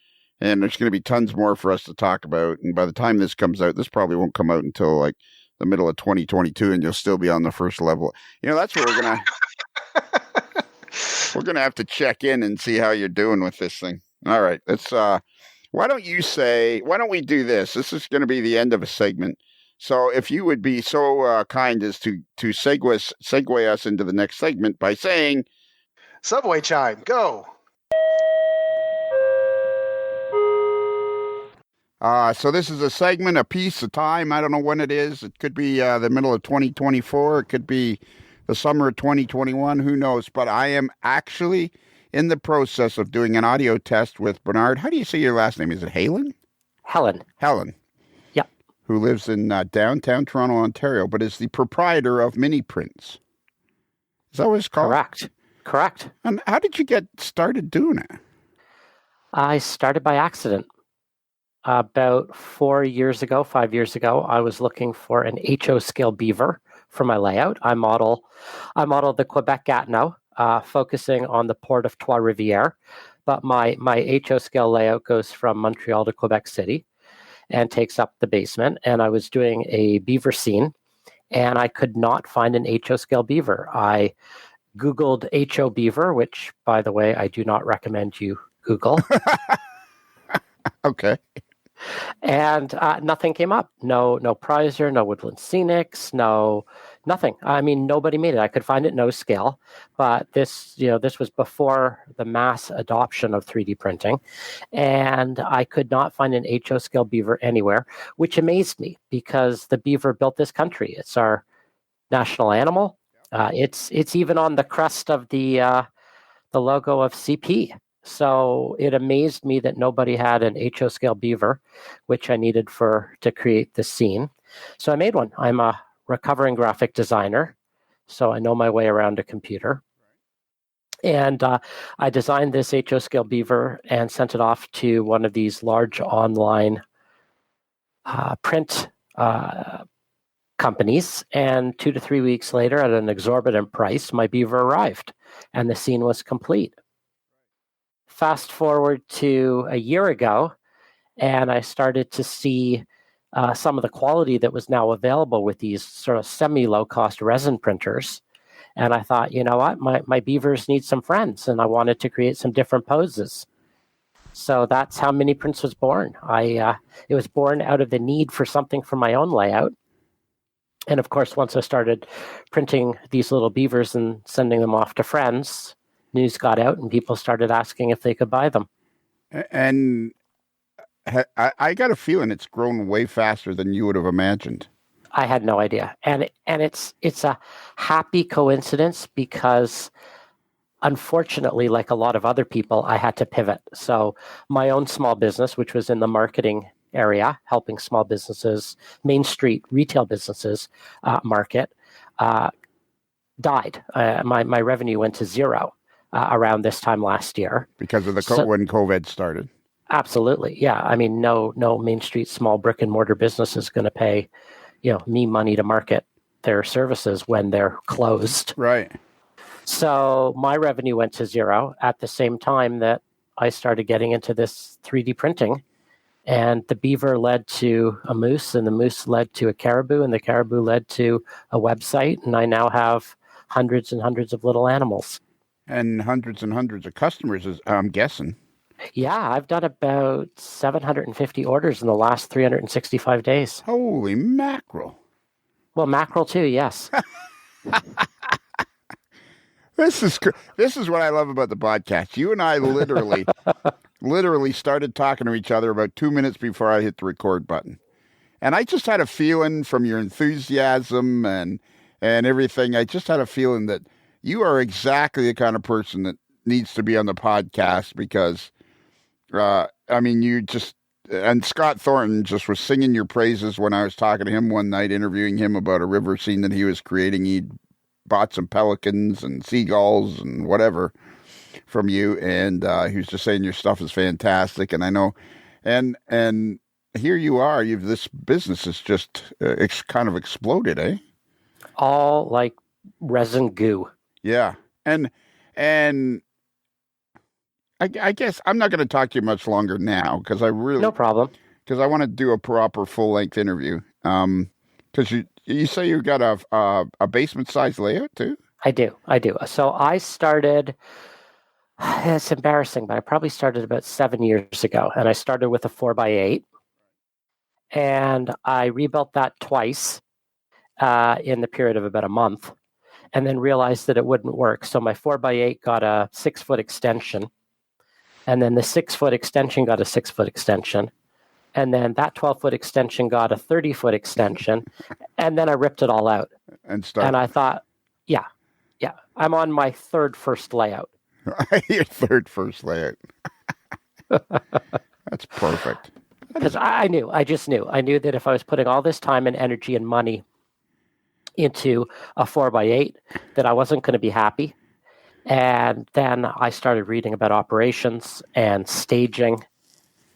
and there's going to be tons more for us to talk about. And by the time this comes out, this probably won't come out until like the middle of 2022, and you'll still be on the first level. You know, that's where we're gonna have to check in and see how you're doing with this thing. All right. Let's. Why don't we do this? This is going to be the end of a segment. So if you would be so kind as to segue us into the next segment by saying, Subway chime, go. So this is a segment, a piece of time. I don't know when it is. It could be the middle of 2024. It could be the summer of 2021. Who knows? But I am actually in the process of doing an audio test with Bernard. How do you say your last name? Is it Hellen? Hellen. Yep. Who lives in downtown Toronto, Ontario, but is the proprietor of MiniPrints. Is that what it's called? Correct. And how did you get started doing it? I started by accident. About 5 years ago, I was looking for an HO scale beaver for my layout. I modeled the Quebec Gatineau, focusing on the port of Trois-Rivières. But my HO scale layout goes from Montreal to Quebec City and takes up the basement. And I was doing a beaver scene, and I could not find an HO scale beaver. I Googled HO beaver, which, by the way, I do not recommend you Google. Okay. And nothing came up. No Prizer, no Woodland Scenics, nothing. I mean, nobody made it. I could find it no scale, but this was before the mass adoption of 3D printing, and I could not find an HO scale beaver anywhere, which amazed me because the beaver built this country. It's our national animal. It's even on the crest of the logo of CP. So it amazed me that nobody had an HO scale beaver, which I needed to create this scene. So I made one. I'm a recovering graphic designer, so I know my way around a computer. And I designed this HO scale beaver and sent it off to one of these large online print companies. And 2 to 3 weeks later, at an exorbitant price, my beaver arrived, and the scene was complete. Fast forward to a year ago, and I started to see some of the quality that was now available with these sort of semi-low-cost resin printers. And I thought, you know what, my beavers need some friends, and I wanted to create some different poses. So that's how MiniPrints was born. It was born out of the need for something for my own layout. And of course, once I started printing these little beavers and sending them off to friends, news got out and people started asking if they could buy them. And I got a feeling it's grown way faster than you would have imagined. I had no idea. And it's a happy coincidence because unfortunately, like a lot of other people, I had to pivot. So my own small business, which was in the marketing area, helping small businesses, Main Street retail businesses market, died. My revenue went to zero around this time last year. Because of when COVID started. Absolutely. Yeah. I mean, no Main Street small brick and mortar business is going to pay, me money to market their services when they're closed. Right. So my revenue went to zero at the same time that I started getting into this 3D printing. And the beaver led to a moose, and the moose led to a caribou, and the caribou led to a website. And I now have hundreds and hundreds of little animals. And hundreds of customers, I'm guessing. Yeah, I've done about 750 orders in the last 365 days. Holy mackerel. Well, mackerel too, yes. This is what I love about the podcast. You and I literally started talking to each other about 2 minutes before I hit the record button. And I just had a feeling from your enthusiasm and everything, I just had a feeling that you are exactly the kind of person that needs to be on the podcast because, and Scott Thornton just was singing your praises when I was talking to him one night, interviewing him about a river scene that he was creating. He'd bought some pelicans and seagulls and whatever from you, and he was just saying your stuff is fantastic. And I know, and here you are. This business is just kind of exploded, eh? All like resin goo. Yeah, and I guess I'm not going to talk to you much longer now because No problem. Because I want to do a proper full length interview. Because you say you got a basement size layout too? I do. So I started. It's embarrassing, but I probably started about 7 years ago, and I started with a 4x8, and I rebuilt that twice in the period of about a month, and then realized that it wouldn't work. So my 4x8 got a 6-foot extension, and then the 6-foot extension got a 6-foot extension, and then that 12-foot extension got a 30-foot extension, and then I ripped it all out. And I thought, yeah, I'm on my first layout. Your first layout. That's perfect. Because I just knew that if I was putting all this time and energy and money into a 4x8, that I wasn't going to be happy. And then I started reading about operations and staging,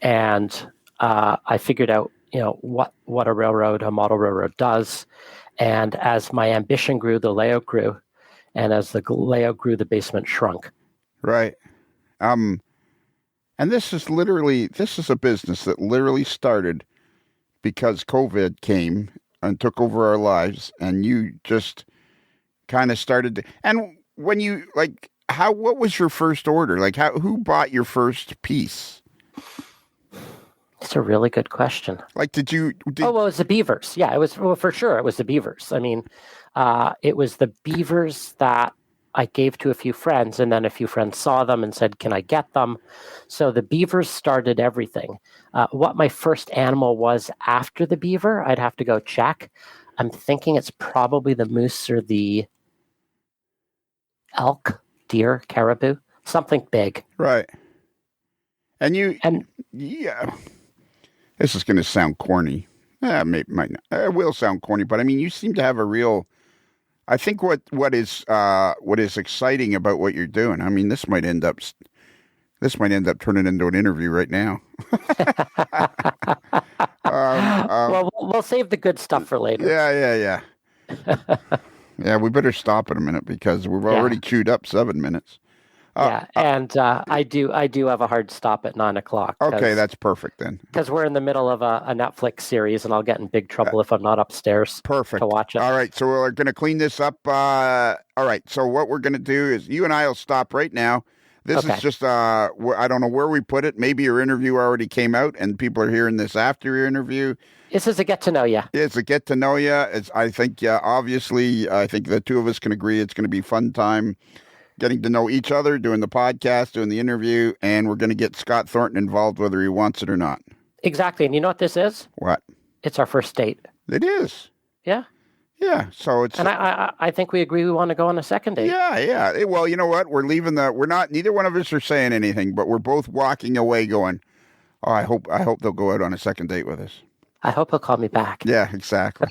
and I figured out, what a model railroad does. And as my ambition grew, the layout grew, and as the layout grew, the basement shrunk. Right. And this is a business that literally started because COVID came and took over our lives, and you just kind of started and when you what was your first order? Who bought your first piece? It's a really good question. It was the beavers. Yeah, it was, for sure. It was the beavers. I mean, it was the beavers that I gave to a few friends, and then a few friends saw them and said, can I get them? So the beavers started everything. What my first animal was after the beaver, I'd have to go check. I'm thinking it's probably the moose or the elk, deer, caribou, something big. Right. Yeah. This is going to sound corny. Maybe might not. It will sound corny, but I mean, you seem to have a real. I think what is exciting about what you're doing. I mean, this might end up turning into an interview right now. Well, we'll save the good stuff for later. Yeah. Yeah, we better stop in a minute because we've already chewed up 7 minutes. I do have a hard stop at 9:00. Okay, that's perfect then. Because we're in the middle of a Netflix series, and I'll get in big trouble if I'm not upstairs. Perfect. To watch it. All right, so we're going to clean this up. All right, so what we're going to do is you and I will stop right now. This is just I don't know where we put it. Maybe your interview already came out, and people are hearing this after your interview. This is a get to know you. It's a get to know you. Obviously, I think the two of us can agree it's going to be a fun time. Getting to know each other, doing the podcast, doing the interview, and we're going to get Scott Thornton involved whether he wants it or not. Exactly. And you know what this is? What? It's our first date. It is. Yeah. Yeah. So it's. And I think we agree we want to go on a second date. Yeah. Well, you know what? Neither one of us are saying anything, but we're both walking away going, oh, I hope they'll go out on a second date with us. I hope he'll call me back. Yeah, exactly.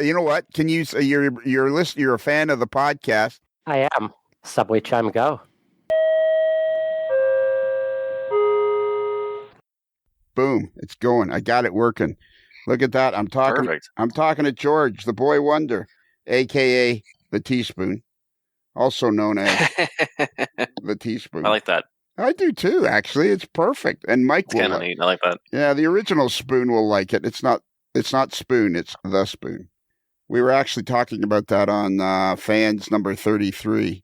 You know what? Can you say you're a fan of the podcast? I am. Subway chime go. Boom. It's going. I got it working. Look at that. I'm talking to George, the boy wonder, a.k.a. the teaspoon, also known as the teaspoon. I like that. I do too, actually. It's perfect. And Mike It's will kind of neat. I like that. Yeah, the original spoon will like it. It's not spoon, it's the spoon. We were actually talking about that on fans number 33.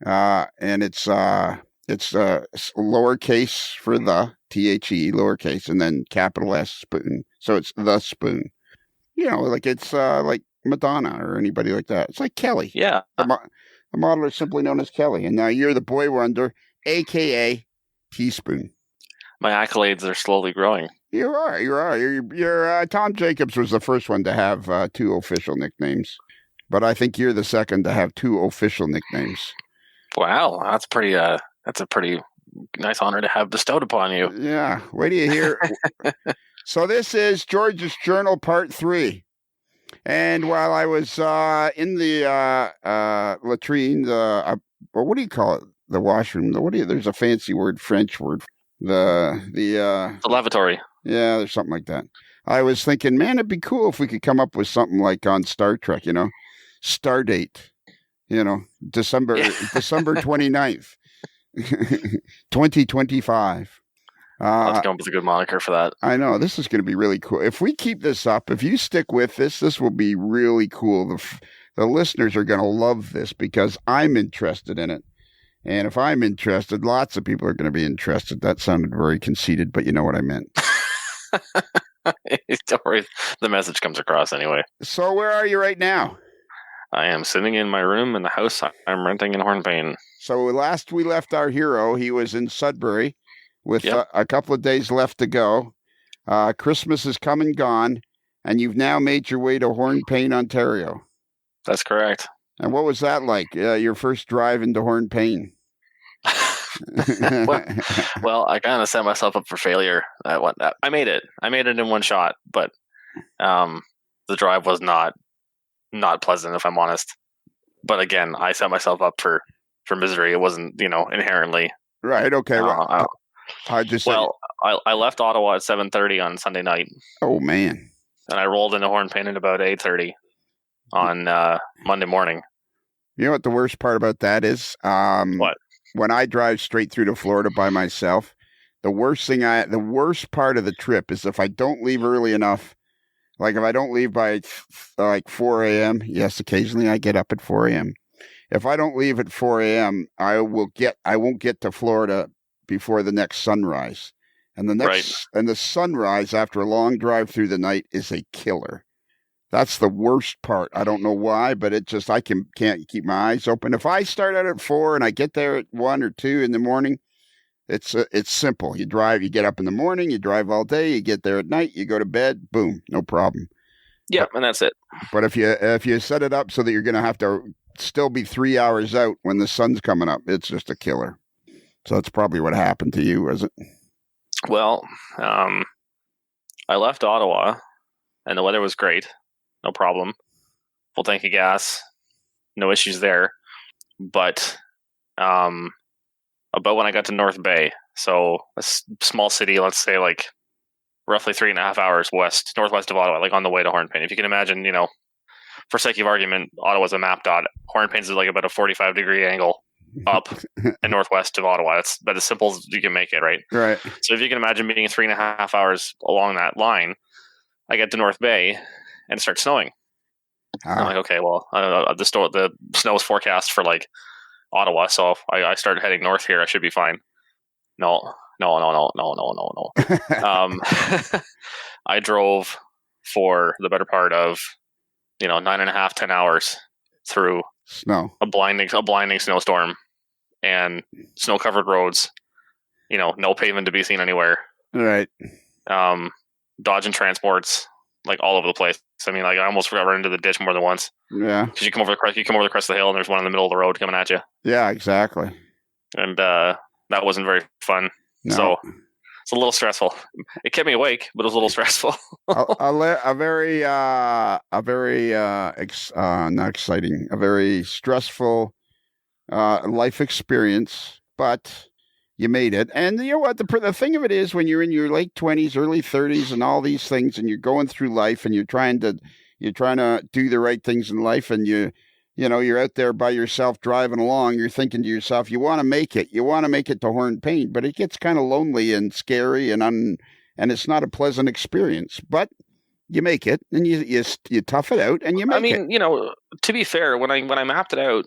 And it's lowercase for the, THE, lowercase, and then capital S spoon. So it's the spoon. You know, like it's like Madonna or anybody like that. It's like Kelly. Yeah. The modeler is simply known as Kelly. And now you're the boy wonder, a.k.a. teaspoon. My accolades are slowly growing. You are. You're Tom Jacobs was the first one to have 2 official nicknames. But I think you're the second to have 2 official nicknames. Wow. That's a pretty nice honor to have bestowed upon you. Yeah. Wait till you hear. So this is George's Journal Part 3. And while I was in the latrine, what do you call it? The washroom. There's a fancy word, French word. The lavatory. Yeah, there's something like that. I was thinking, man, it'd be cool if we could come up with something like on Star Trek, Stardate, December 29th, 2025. Let's come up with a good moniker for that. I know. This is going to be really cool. If we keep this up, if you stick with this will be really cool. The listeners are going to love this because I'm interested in it. And if I'm interested, lots of people are going to be interested. That sounded very conceited, but you know what I meant. Don't worry. The message comes across anyway. So where are you right now? I am sitting in my room in the house I'm renting in Hornpain. So last we left our hero, he was in Sudbury with a couple of days left to go. Christmas is come and gone, and you've now made your way to Hornpain, Ontario. That's correct. And what was that like, your first drive into Hornpain? well, I kind of set myself up for failure. I made it. I made it in one shot, but the drive was not pleasant, if I'm honest. But again, I set myself up for misery. It wasn't, inherently. Right. Okay. I left Ottawa at 7:30 on Sunday night. Oh man! And I rolled into Hornpain at about 8:30 on Monday morning. You know what the worst part about that is? What? When I drive straight through to Florida by myself, the worst part of the trip is if I don't leave early enough. Like if I don't leave by like 4 a.m. Yes, occasionally I get up at 4 a.m. If I don't leave at 4 a.m., I won't get to Florida before the next sunrise. And the sunrise after a long drive through the night is a killer. That's the worst part. I don't know why, but I can't keep my eyes open. If I start out at 4 and I get there at 1 or 2 in the morning, it's simple. You get up in the morning, you drive all day, you get there at night, you go to bed, boom, no problem. Yeah, and that's it. But if you set it up so that you're going to have to still be 3 hours out when the sun's coming up, it's just a killer. So that's probably what happened to you, was it? Well, I left Ottawa, and the weather was great. No problem. Full tank of gas. No issues there. But about when I got to North Bay, so a small city, let's say like roughly 3.5 hours northwest of Ottawa, like on the way to Hornpain. If you can imagine, for sake of argument, Ottawa's a map dot. Hornpain's like about a 45-degree angle up and northwest of Ottawa. That's about as simple as you can make it, right? Right. So if you can imagine being 3.5 hours along that line, I get to North Bay and it starts snowing. I'm like, okay, well, the snow is forecast for like Ottawa, so if I start heading north here, I should be fine. No. I drove for the better part of 9.5, 10 hours through snow, a blinding snowstorm, and snow-covered roads. No pavement to be seen anywhere. Right. Dodging transports like all over the place. I mean, like I almost got run into the ditch more than once. Yeah. Because you come over the crest of the hill, and there's one in the middle of the road coming at you. Yeah, exactly. And that wasn't very fun. No. So it's a little stressful. It kept me awake, but it was a little stressful. a very stressful life experience, but You made it. And you know what? The thing of it is, when you're in your late 20s, early 30s, and all these things, and you're going through life, and you're trying to do the right things in life, and you're out there by yourself driving along, you're thinking to yourself, you want to make it. You want to make it to Hornpain, but it gets kind of lonely and scary, and it's not a pleasant experience. But you make it, and you tough it out, and you make it. I mean, to be fair, when I mapped it out,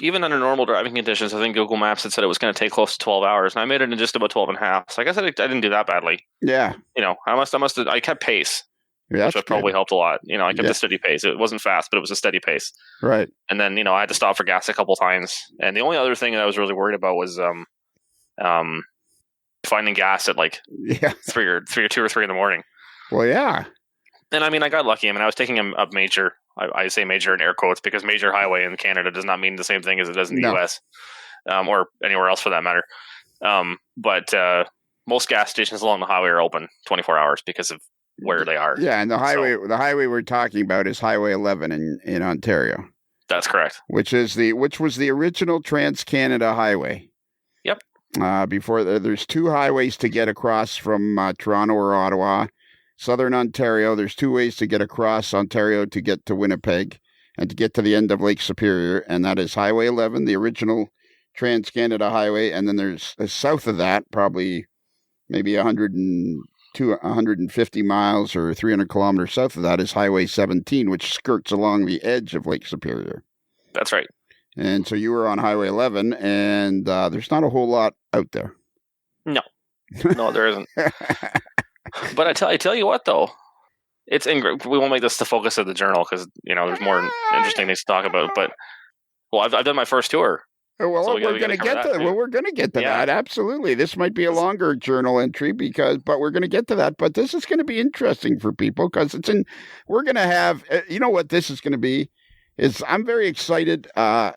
even under normal driving conditions, I think Google Maps had said it was going to take close to 12 hours, and I made it in just about 12 and a half. So I guess I didn't do that badly. Yeah. I kept pace, which probably helped a lot. I kept a steady pace. It wasn't fast, but it was a steady pace. Right. And then, I had to stop for gas a couple times. And the only other thing that I was really worried about was finding gas at like 2 or 3 in the morning. Well, yeah. And I mean, I got lucky. I mean, I was taking a major. I say major in air quotes because major highway in Canada does not mean the same thing as it does in the U.S. Or anywhere else for that matter. But most gas stations along the highway are open 24 hours because of where they are. Yeah, and the highway we're talking about is Highway 11 in Ontario. That's correct. Which was the original Trans-Canada Highway. Yep. Before there's 2 highways to get across from Toronto or Ottawa. Southern Ontario, there's 2 ways to get across Ontario to get to Winnipeg and to get to the end of Lake Superior, and that is Highway 11, the original Trans-Canada Highway, and then there's south of that, probably maybe 150 miles or 300 kilometers south of that is Highway 17, which skirts along the edge of Lake Superior. That's right. And so you were on Highway 11, and there's not a whole lot out there. No, there isn't. But I tell you what, though, we won't make this the focus of the journal because there's more interesting things to talk about. But I've done my first tour. Well, so we're going to get to that. Well, we're going to get to that. Absolutely, this might be a longer journal entry but we're going to get to that. But this is going to be interesting for people because we're going to have. What this is going to be is I'm very excited. I'm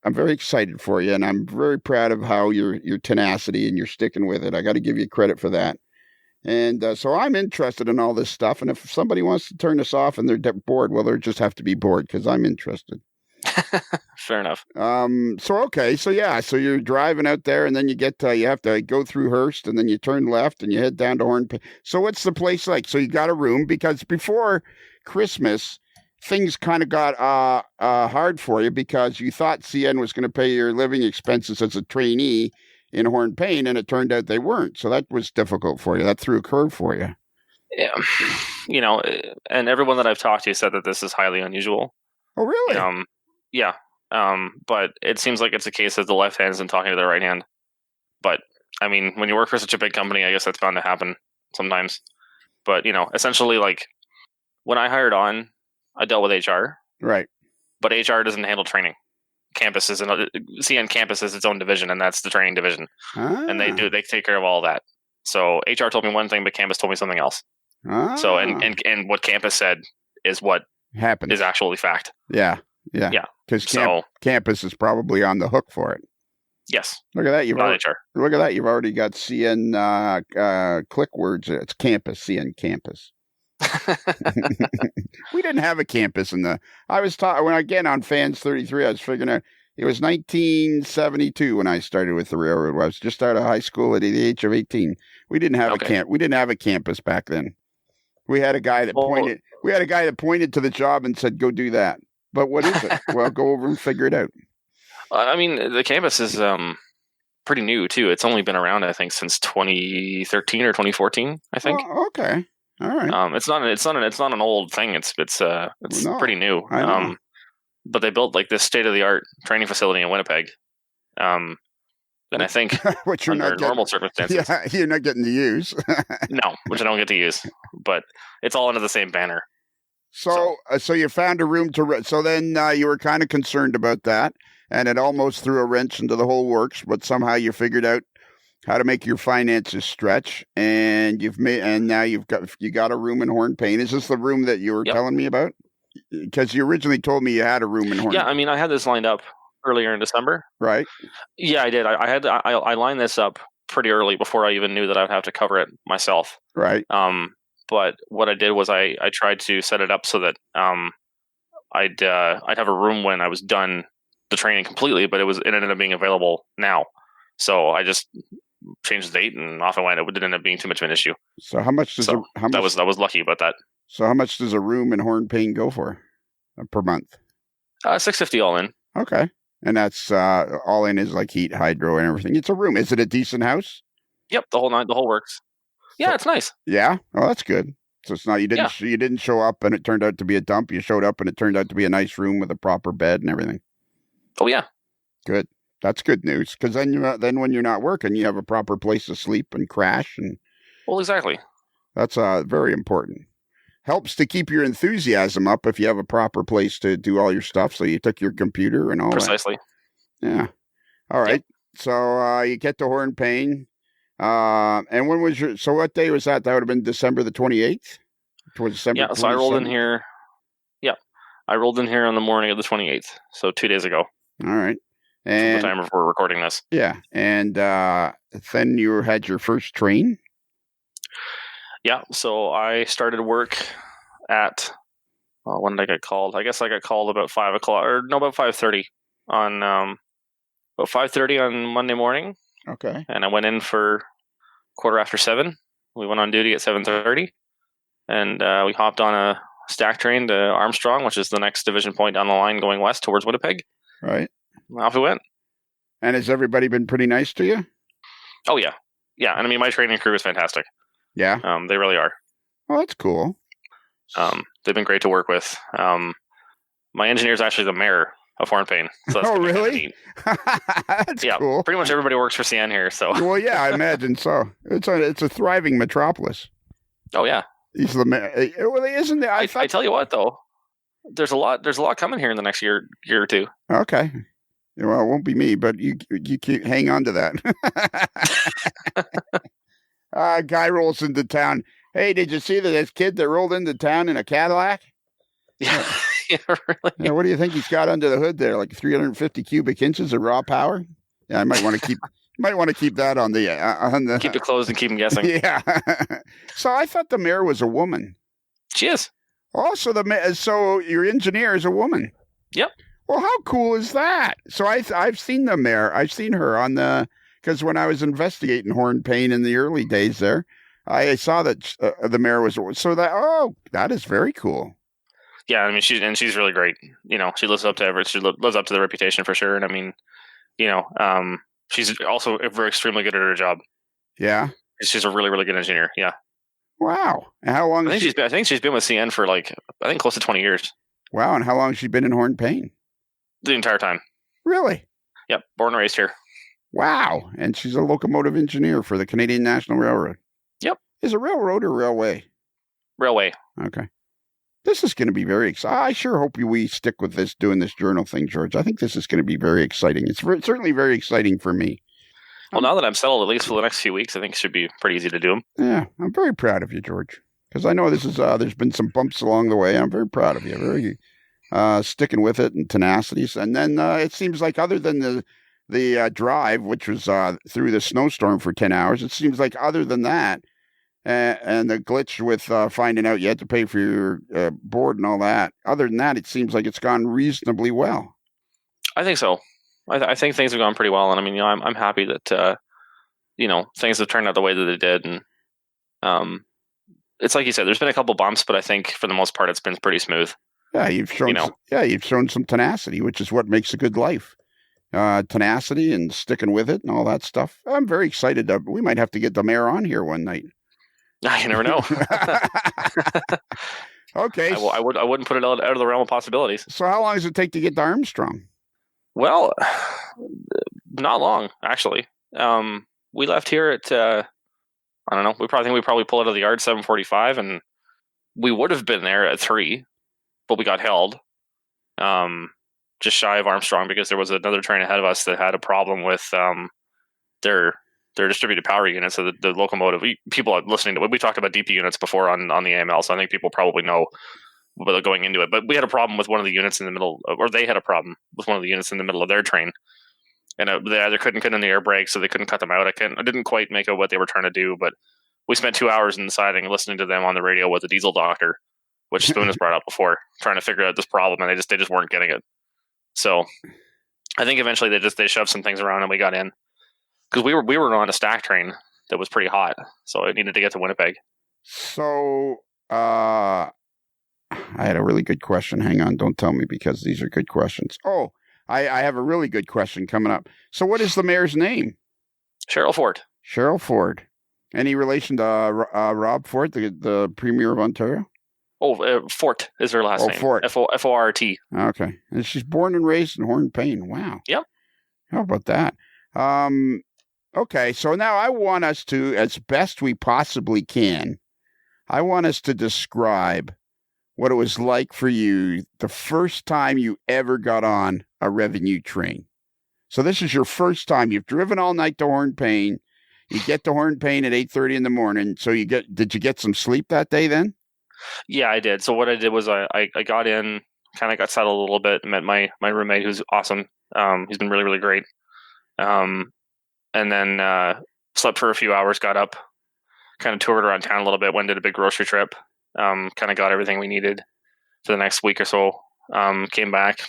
very excited for you, and I'm very proud of how your tenacity and you're sticking with it. I got to give you credit for that. And so I'm interested in all this stuff. And if somebody wants to turn this off and they're bored, well, they'll just have to be bored because I'm interested. Fair enough. So you're driving out there and then you have to go through Hearst and then you turn left and you head down to Hornpain. So what's the place like? So you got a room because before Christmas, things kind of got hard for you because you thought CN was going to pay your living expenses as a trainee in Hornpain, and it turned out they weren't. So that was difficult for you. That threw a curve for you. Yeah. And everyone that I've talked to said that this is highly unusual. Oh, really? Yeah. But it seems like it's a case that the left hand isn't talking to the right hand. But, I mean, when you work for such a big company, I guess that's bound to happen sometimes. But, essentially, like, when I hired on, I dealt with HR. Right. But HR doesn't handle training. CN campus is its own division, and that's the training division. And they take care of all that. So HR told me one thing, but campus told me something else. So and what campus said is what happens is actually fact. Yeah. Because campus is probably on the hook for it. Yes. Look at that. Look at that. You've already got CN click words. It's campus, CN campus. We didn't have a campus I was taught when again on Fans 33, I was figuring out it was 1972 when I started with the railroad. I was just out of high school at the age of 18. We didn't have we didn't have a campus back then. We had a guy that pointed to the job and said, "Go do that." But what is it? Well, go over and figure it out. I mean, the campus is pretty new too. It's only been around, I think, since 2013 or 2014. I think. Oh, okay. All right. It's not an old thing. It's pretty new. But they built like this state of the art training facility in Winnipeg. And I think which you're under normal circumstances, you're not getting to use. No, which I don't get to use. But it's all under the same banner. So you found a room to rent. So then you were kind of concerned about that, and it almost threw a wrench into the whole works. But somehow you figured out how to make your finances stretch, and now you got a room in Hornpain. Is this the room that you were telling me about? Because you originally told me you had a room in Hornpain. Yeah, I mean, I had this lined up earlier in December. Right. Yeah, I did. I lined this up pretty early before I even knew that I would have to cover it myself. Right. But what I did was I tried to set it up so that I'd have a room when I was done the training completely, but it ended up being available now. So I just changed the date and off I went. It didn't end up being too much of an issue. So how much does that was lucky about that. So how much does a room in Hornpain go for per month? $650 all in. Okay, and that's all in is like heat, hydro, and everything. It's a room. Is it a decent house? Yep, the whole works. Yeah, it's nice. Yeah, well, that's good. So it's not you didn't show up and it turned out to be a dump. You showed up and it turned out to be a nice room with a proper bed and everything. Oh yeah, good. That's good news because then when you're not working, you have a proper place to sleep and crash and. Well, exactly. That's very important. Helps to keep your enthusiasm up if you have a proper place to do all your stuff. So you took your computer and all Precisely. that. Yeah. All right. Yep. So you get to Hornpain. And when was so what day was that? That would have been December the 28th? Towards December 27th? So I rolled in here. Yeah. I rolled in here on the morning of the 28th. So 2 days ago. All right. And the time we're recording this. Yeah. And then you had your first train? Yeah. So I started work at, when did I get called? I guess I got called about 5 o'clock, or no, about 5:30 on, about 5:30 on Monday morning. Okay. And I went in for 7:15. We went on duty at 7:30, and we hopped on a stack train to Armstrong, which is the next division point down the line going west towards Winnipeg. Right. Off we went. And has everybody been pretty nice to you? Oh, yeah. Yeah, and I mean, my training crew is fantastic. Yeah? They really are. Well, that's cool. They've been great to work with. My engineer is actually the mayor of Hornpain. So that's really? That's cool. Pretty much everybody works for CN here. So. Well, yeah, I imagine so. It's a thriving metropolis. Oh yeah, he's the mayor. Well, isn't there? I tell you what, though, there's a lot coming here in the next year or two. Okay. Well, it won't be me, but you keep hang on to that. Guy rolls into town. Hey, did you see this kid that rolled into town in a Cadillac? Yeah. Yeah, really. Yeah, what do you think he's got under the hood there? Like 350 cubic inches of raw power? Yeah, I might want to keep that on the keep it closed and keep him guessing. Yeah. So I thought the mayor was a woman. She is. Oh, so your engineer is a woman. Yep. Well, how cool is that? So I've seen the mayor. I've seen her on because when I was investigating Hornpain in the early days there, I saw that the mayor was so that is very cool. Yeah, I mean she's really great. You know, she lives up to She lives up to the reputation for sure. And I mean, you know, she's also extremely good at her job. Yeah, she's a really, really good engineer. Yeah. Wow. And how long? I think she's been with CN for close to 20 years. Wow. And how long has she been in Hornpain? The entire time. Really? Yep. Born and raised here. Wow. And she's a locomotive engineer for the Canadian National Railroad. Yep. Is it railroad or railway? Railway. Okay. This is going to be very exciting. I sure hope we stick with doing this journal thing, George. I think this is going to be very exciting. It's certainly very exciting for me. Well, now that I'm settled, at least for the next few weeks, I think it should be pretty easy to do them. Yeah, I'm very proud of you, George, because I know this is. There's been some bumps along the way. I'm very proud of you. Very sticking with it and tenacities. And then it seems like other than the drive, which was through the snowstorm for 10 hours, it seems like other than that, and the glitch with finding out you had to pay for your board and all that. Other than that, it seems like it's gone reasonably well. I think so. I think things have gone pretty well, and I mean, you know, I'm happy that you know, things have turned out the way that they did, and it's like you said, there's been a couple bumps, but I think for the most part, it's been pretty smooth. Yeah, you've shown you've shown some tenacity, which is what makes a good life. Tenacity and sticking with it and all that stuff. I'm very excited. We might have to get the mayor on here one night. You never know. Okay. I wouldn't put it out of the realm of possibilities. So how long does it take to get to Armstrong? Well, not long, actually. We left here at, I don't know, we probably pulled out of the yard 7:45, and we would have been there at 3, but we got held just shy of Armstrong because there was another train ahead of us that had a problem with their distributed power units. So the locomotive, people are listening to, we talked about DP units before on the AML, so I think people probably know without going into it. But we had a problem with one of the units in the middle, or they had a problem with one of the units in the middle of their train. And they either couldn't cut in the air brakes, so they couldn't cut them out. I didn't quite make out what they were trying to do, but we spent 2 hours in the siding listening to them on the radio with the diesel doctor, which Spoon has brought up before, trying to figure out this problem, and they just weren't getting it. So I think eventually they shoved some things around and we got in. because we were on a stack train that was pretty hot, so I needed to get to Winnipeg. So, I had a really good question. Hang on, don't tell me because these are good questions. Oh, I have a really good question coming up. So, what is the mayor's name? Cheryl Ford. Cheryl Ford. Any relation to Rob Ford, the Premier of Ontario? Oh, Fort is her last name. Fort. F-O-R-T. Okay. And she's born and raised in Hornpain. Wow. Yep. How about that? Okay, so now I want us to, as best we possibly can, I want us to describe what it was like for you the first time you ever got on a revenue train. So this is your first time. You've driven all night to Hornpain. You get to Hornpain at 8:30 in the morning. So did you get some sleep that day then? Yeah, I did. So what I did was I got in, kind of got settled a little bit, met my roommate who's awesome. He's been really, really great. And then slept for a few hours, got up, kind of toured around town a little bit, went did a big grocery trip, kind of got everything we needed for the next week or so. Came back,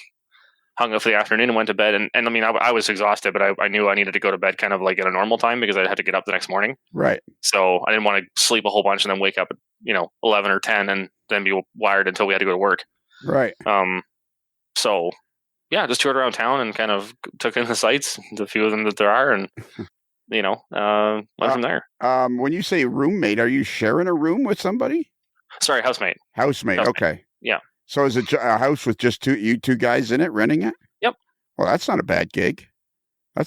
hung out for the afternoon and went to bed. And I mean, I was exhausted, but I knew I needed to go to bed kind of like at a normal time because I had to get up the next morning. Right. So I didn't want to sleep a whole bunch and then wake up at, 11 or 10 and then be wired until we had to go to work. Right. So yeah, just toured around town and kind of took in the sights, the few of them that there are, and went from there. When you say roommate, are you sharing a room with somebody? Sorry, housemate. Housemate. Okay. Yeah. So is it a house with just you two guys in it renting it? Yep. Well, that's not a bad gig.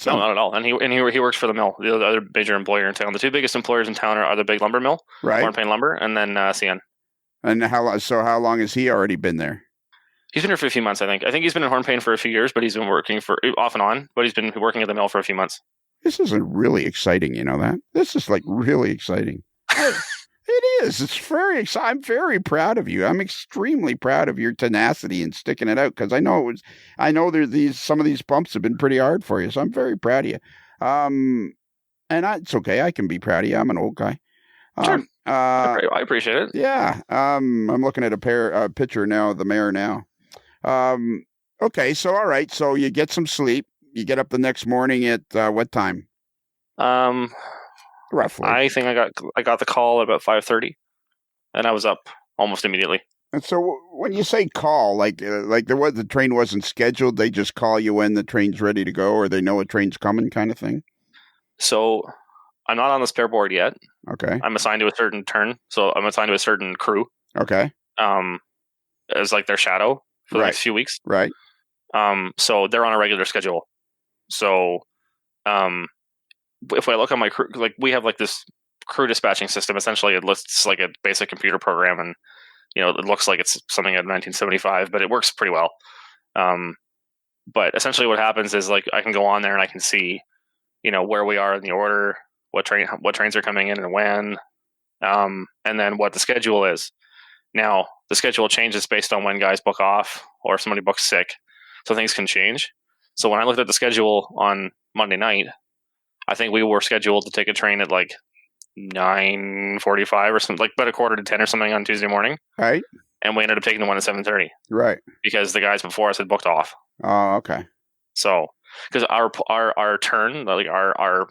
No, not at all. And he works for the mill, the other major employer in town. The two biggest employers in town are the big lumber mill, right? Hornpain Lumber, and then CN. And how long has he already been there? He's been here for a few months, I think. I think he's been in Hornpain for a few years, but he's been working for off and on. But he's been working at the mill for a few months. This is really exciting, you know that? This is like really exciting. It is. It's very exciting. I'm very proud of you. I'm extremely proud of your tenacity and sticking it out because I know some of these bumps have been pretty hard for you. So I'm very proud of you. And it's okay. I can be proud of you. I'm an old guy. Sure. I appreciate it. Yeah. I'm looking at a picture now of the mayor now. Okay. So, all right. So you get some sleep. You get up the next morning at what time? Roughly. I think I got the call at about 5:30, and I was up almost immediately. And so when you say call, the train wasn't scheduled, they just call you when the train's ready to go, or they know a train's coming, kind of thing. So I'm not on the spare board yet. Okay. I'm assigned to a certain turn, so I'm assigned to a certain crew. Okay. As like their shadow for the next few weeks. Right. So they're on a regular schedule. So, if I look on my crew, like we have like this crew dispatching system, essentially it lists like a basic computer program and, it looks like it's something out of 1975, but it works pretty well. But essentially what happens is like I can go on there and I can see, where we are in the order, what trains are coming in and when, and then what the schedule is. Now the schedule changes based on when guys book off or if somebody books sick. So things can change. So when I looked at the schedule on Monday night, I think we were scheduled to take a train at like 9:45 or something, like about 9:45 or something on Tuesday morning. Right. And we ended up taking the one at 7:30. Right. Because the guys before us had booked off. Oh, okay. So, because our turn, like our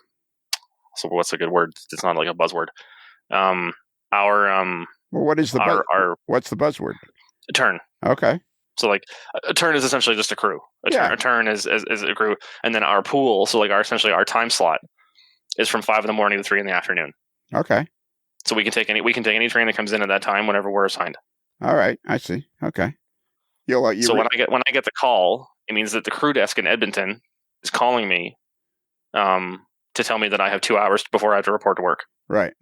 so what's a good word? It's not like a buzzword. Well, what is what's the buzzword? Turn. Okay. So like a turn is essentially just a crew. A turn is a crew, and then our pool. So like our time slot is from 5 a.m. to 3 p.m. Okay. So we can take any train that comes in at that time whenever we're assigned. All right, I see. Okay. When I get the call, it means that the crew desk in Edmonton is calling me, to tell me that I have 2 hours before I have to report to work. Right.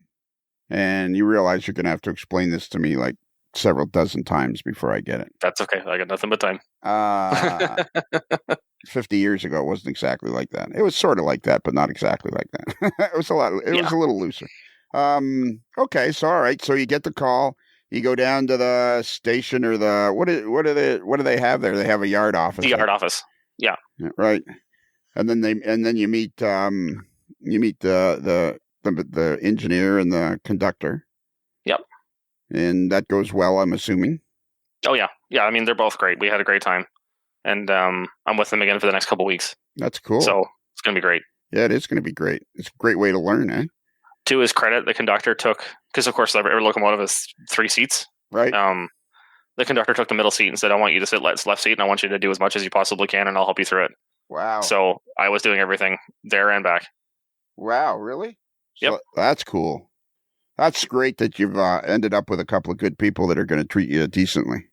And you realize you're going to have to explain this to me like several dozen times before I get it. That's okay. I got nothing but time. 50 years ago, it wasn't exactly like that. It was sort of like that, but not exactly like that. It was a little looser. Okay. So, all right. So you get the call, you go down to the station or what do they have there? They have a yard office. The yard office. Yeah. Right. And then you meet the engineer and the conductor. Yep. And that goes well, I'm assuming. Oh yeah. Yeah. I mean, they're both great. We had a great time, and I'm with them again for the next couple weeks. That's cool. So it's going to be great. Yeah, it is going to be great. It's a great way to learn, eh? To his credit, the conductor took, because of course every locomotive has 3 seats. Right. The conductor took the middle seat and said, I want you to sit left seat, and I want you to do as much as you possibly can, and I'll help you through it. Wow. So I was doing everything there and back. Wow, really? Yep. So that's cool. That's great that you've ended up with a couple of good people that are going to treat you decently.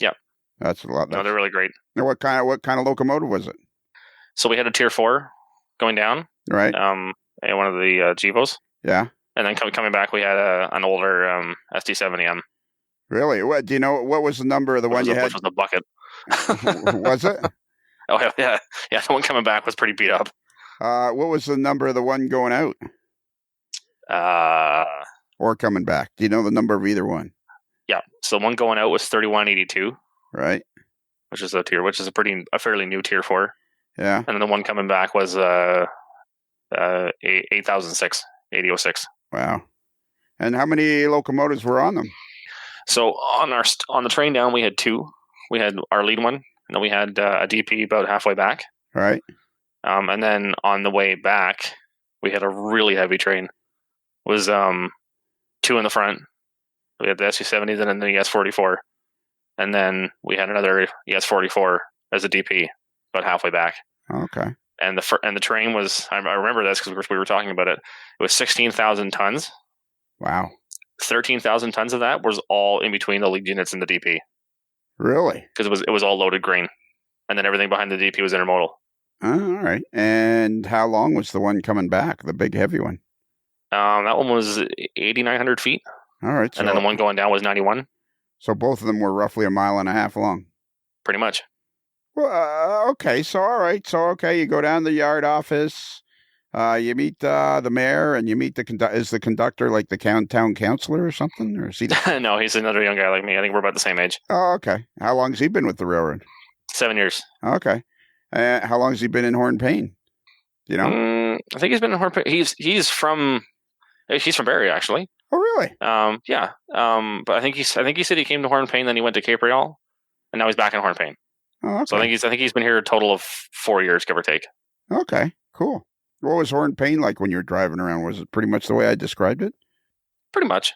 Yep. That's a lot. No, they're really great. Now, what kind of locomotive was it? So we had a Tier 4 going down. Right. And one of the Gevos. Yeah. And then coming back, we had an older SD70M. Really? What do you know? What was the number of the one you had? Which was a bucket. Was it? Oh yeah. The one coming back was pretty beat up. What was the number of the one going out? Or coming back? Do you know the number of either one? Yeah. So the one going out was 3182. Right. Which is a fairly new Tier 4. Yeah. And then the one coming back was 8006. Wow. And how many locomotives were on them? So on the train down, we had 2. We had our lead one, and then we had a DP about halfway back. Right. And then on the way back, we had a really heavy train. It was 2 in the front. We had the SU-70s and then the ES-44. And then we had another ES-44 as a DP about halfway back. Okay. And the train was, I remember this because we were talking about it. It was 16,000 tons. Wow. 13,000 tons of that was all in between the lead units and the DP. Really? Because it was all loaded grain. And then everything behind the DP was intermodal. All right. And how long was the one coming back, the big heavy one? That one was 8,900 feet. All right. And then the one going down was 91. So both of them were roughly 1.5 miles long. Pretty much. Well, okay. So, all right. So, okay, you go down to the yard office. You meet the mayor, and you meet is the conductor like the town councilor or something? Or is he No, he's another young guy like me. I think we're about the same age. Oh, okay. How long has he been with the railroad? 7 years. Okay. How long has he been in Hornpain? You know? I think he's been in Hornpain. He's from Barrie, actually. Oh, really? Yeah. But I think he said he came to Hornpain, then he went to Cape Real, and now he's back in Hornpain. Oh, okay. So I think he's been here a total of 4 years, give or take. Okay, cool. What was Hornpain like when you were driving around? Was it pretty much the way I described it? Pretty much.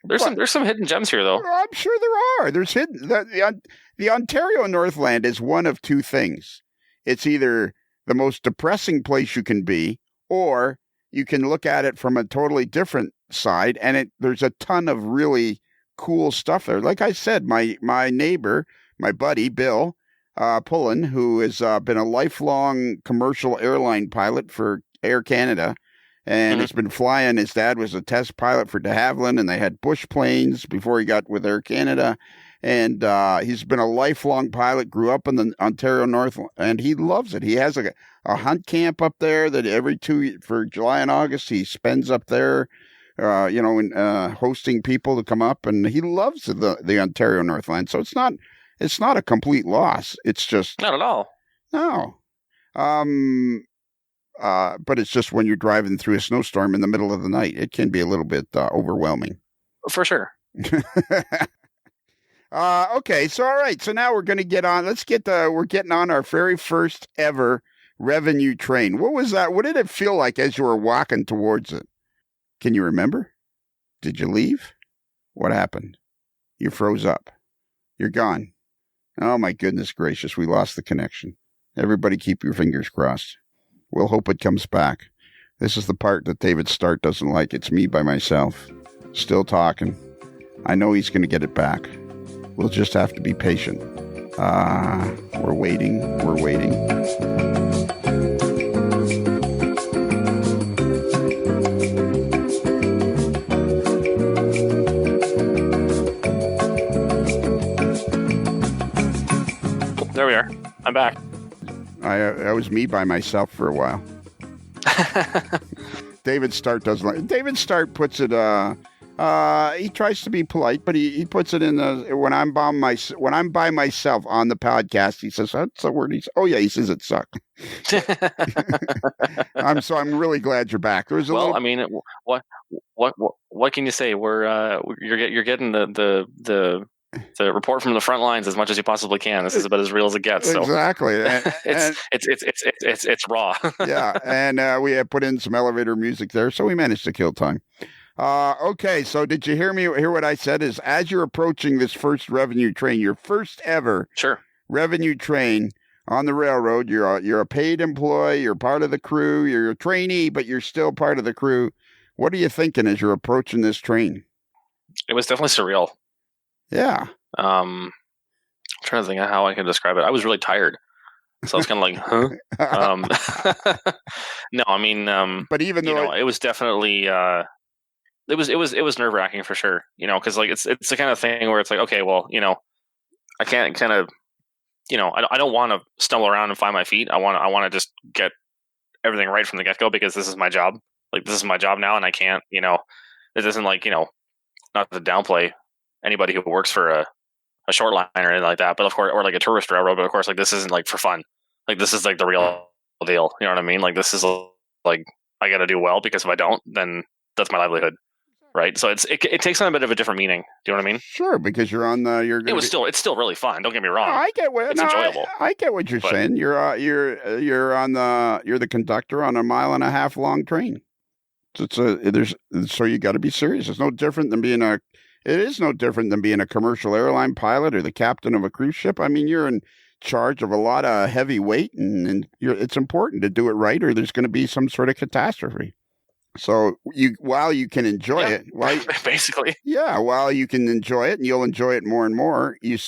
There's some hidden gems here, though. I'm sure there are. There's hidden. The Ontario Northland is one of two things. It's either the most depressing place you can be, or you can look at it from a totally different side, and there's a ton of really cool stuff there. Like I said, my neighbor, my buddy Bill Pullen, who has been a lifelong commercial airline pilot for Air Canada, and has been flying. His dad was a test pilot for de Havilland, and they had Bush planes before he got with Air Canada. And he's been a lifelong pilot, grew up in the Ontario North, and he loves it. He has a hunt camp up there that for July and August, he spends up there, hosting people to come up, and he loves the Ontario Northland. So it's not a complete loss. It's just not at all. No. But it's just when you're driving through a snowstorm in the middle of the night, it can be a little bit overwhelming. For sure. Okay, so all right, so now we're going to get on. We're getting on our very first ever revenue train. What was that? What did it feel like as you were walking towards it? Can you remember? Did you leave? What happened? You froze up. You're gone. Oh my goodness gracious, we lost the connection. Everybody keep your fingers crossed. We'll hope it comes back. This is the part that David Stark doesn't like. It's me by myself, still talking. I know he's going to get it back. We'll just have to be patient. We're waiting. There we are. I'm back. I was me by myself for a while. David Stark doesn't like. David Stark puts it. He tries to be polite, but he puts it in when I'm by myself on the podcast. He says, "That's the word." He says it sucked. I'm really glad you're back. There's I mean, what can you say? You're getting the So report from the front lines as much as you possibly can. This is about as real as it gets. So Exactly. it's raw. Yeah, and we had put in some elevator music there, so we managed to kill time. Okay, so did you hear what I said? Is as you're approaching this first revenue train, your first ever revenue train on the railroad, you're a paid employee, you're part of the crew, you're a trainee, but you're still part of the crew. What are you thinking as you're approaching this train? It was definitely surreal. Yeah. I'm trying to think of how I can describe it. I was really tired. So I was kind of like, huh? No, I mean, but even though it was definitely, it was nerve wracking for sure, cause like, it's the kind of thing where it's like, okay, well, I can't kind of, I don't want to stumble around and find my feet. I want to just get everything right from the get go because this is my job. Like, this is my job now. And I can't, it isn't like, not to downplay anybody who works for a short line or anything like that, but of course, or like a tourist railroad, but of course, like, this isn't like for fun. Like, this is like the real deal. You know what I mean? Like, this is like, I got to do well because if I don't, then that's my livelihood. Right. So it takes on a bit of a different meaning. Do you know what I mean? Sure. Because you're on the, it's still really fun. Don't get me wrong. I get what it's enjoyable. I get what you're saying. You're the conductor on a 1.5 mile long train. So you got to be serious. It's no different than being a commercial airline pilot or the captain of a cruise ship. I mean, you're in charge of a lot of heavy weight, and it's important to do it right, or there's going to be some sort of catastrophe. So while you can enjoy it, basically, while you can enjoy it, and you'll enjoy it more and more, you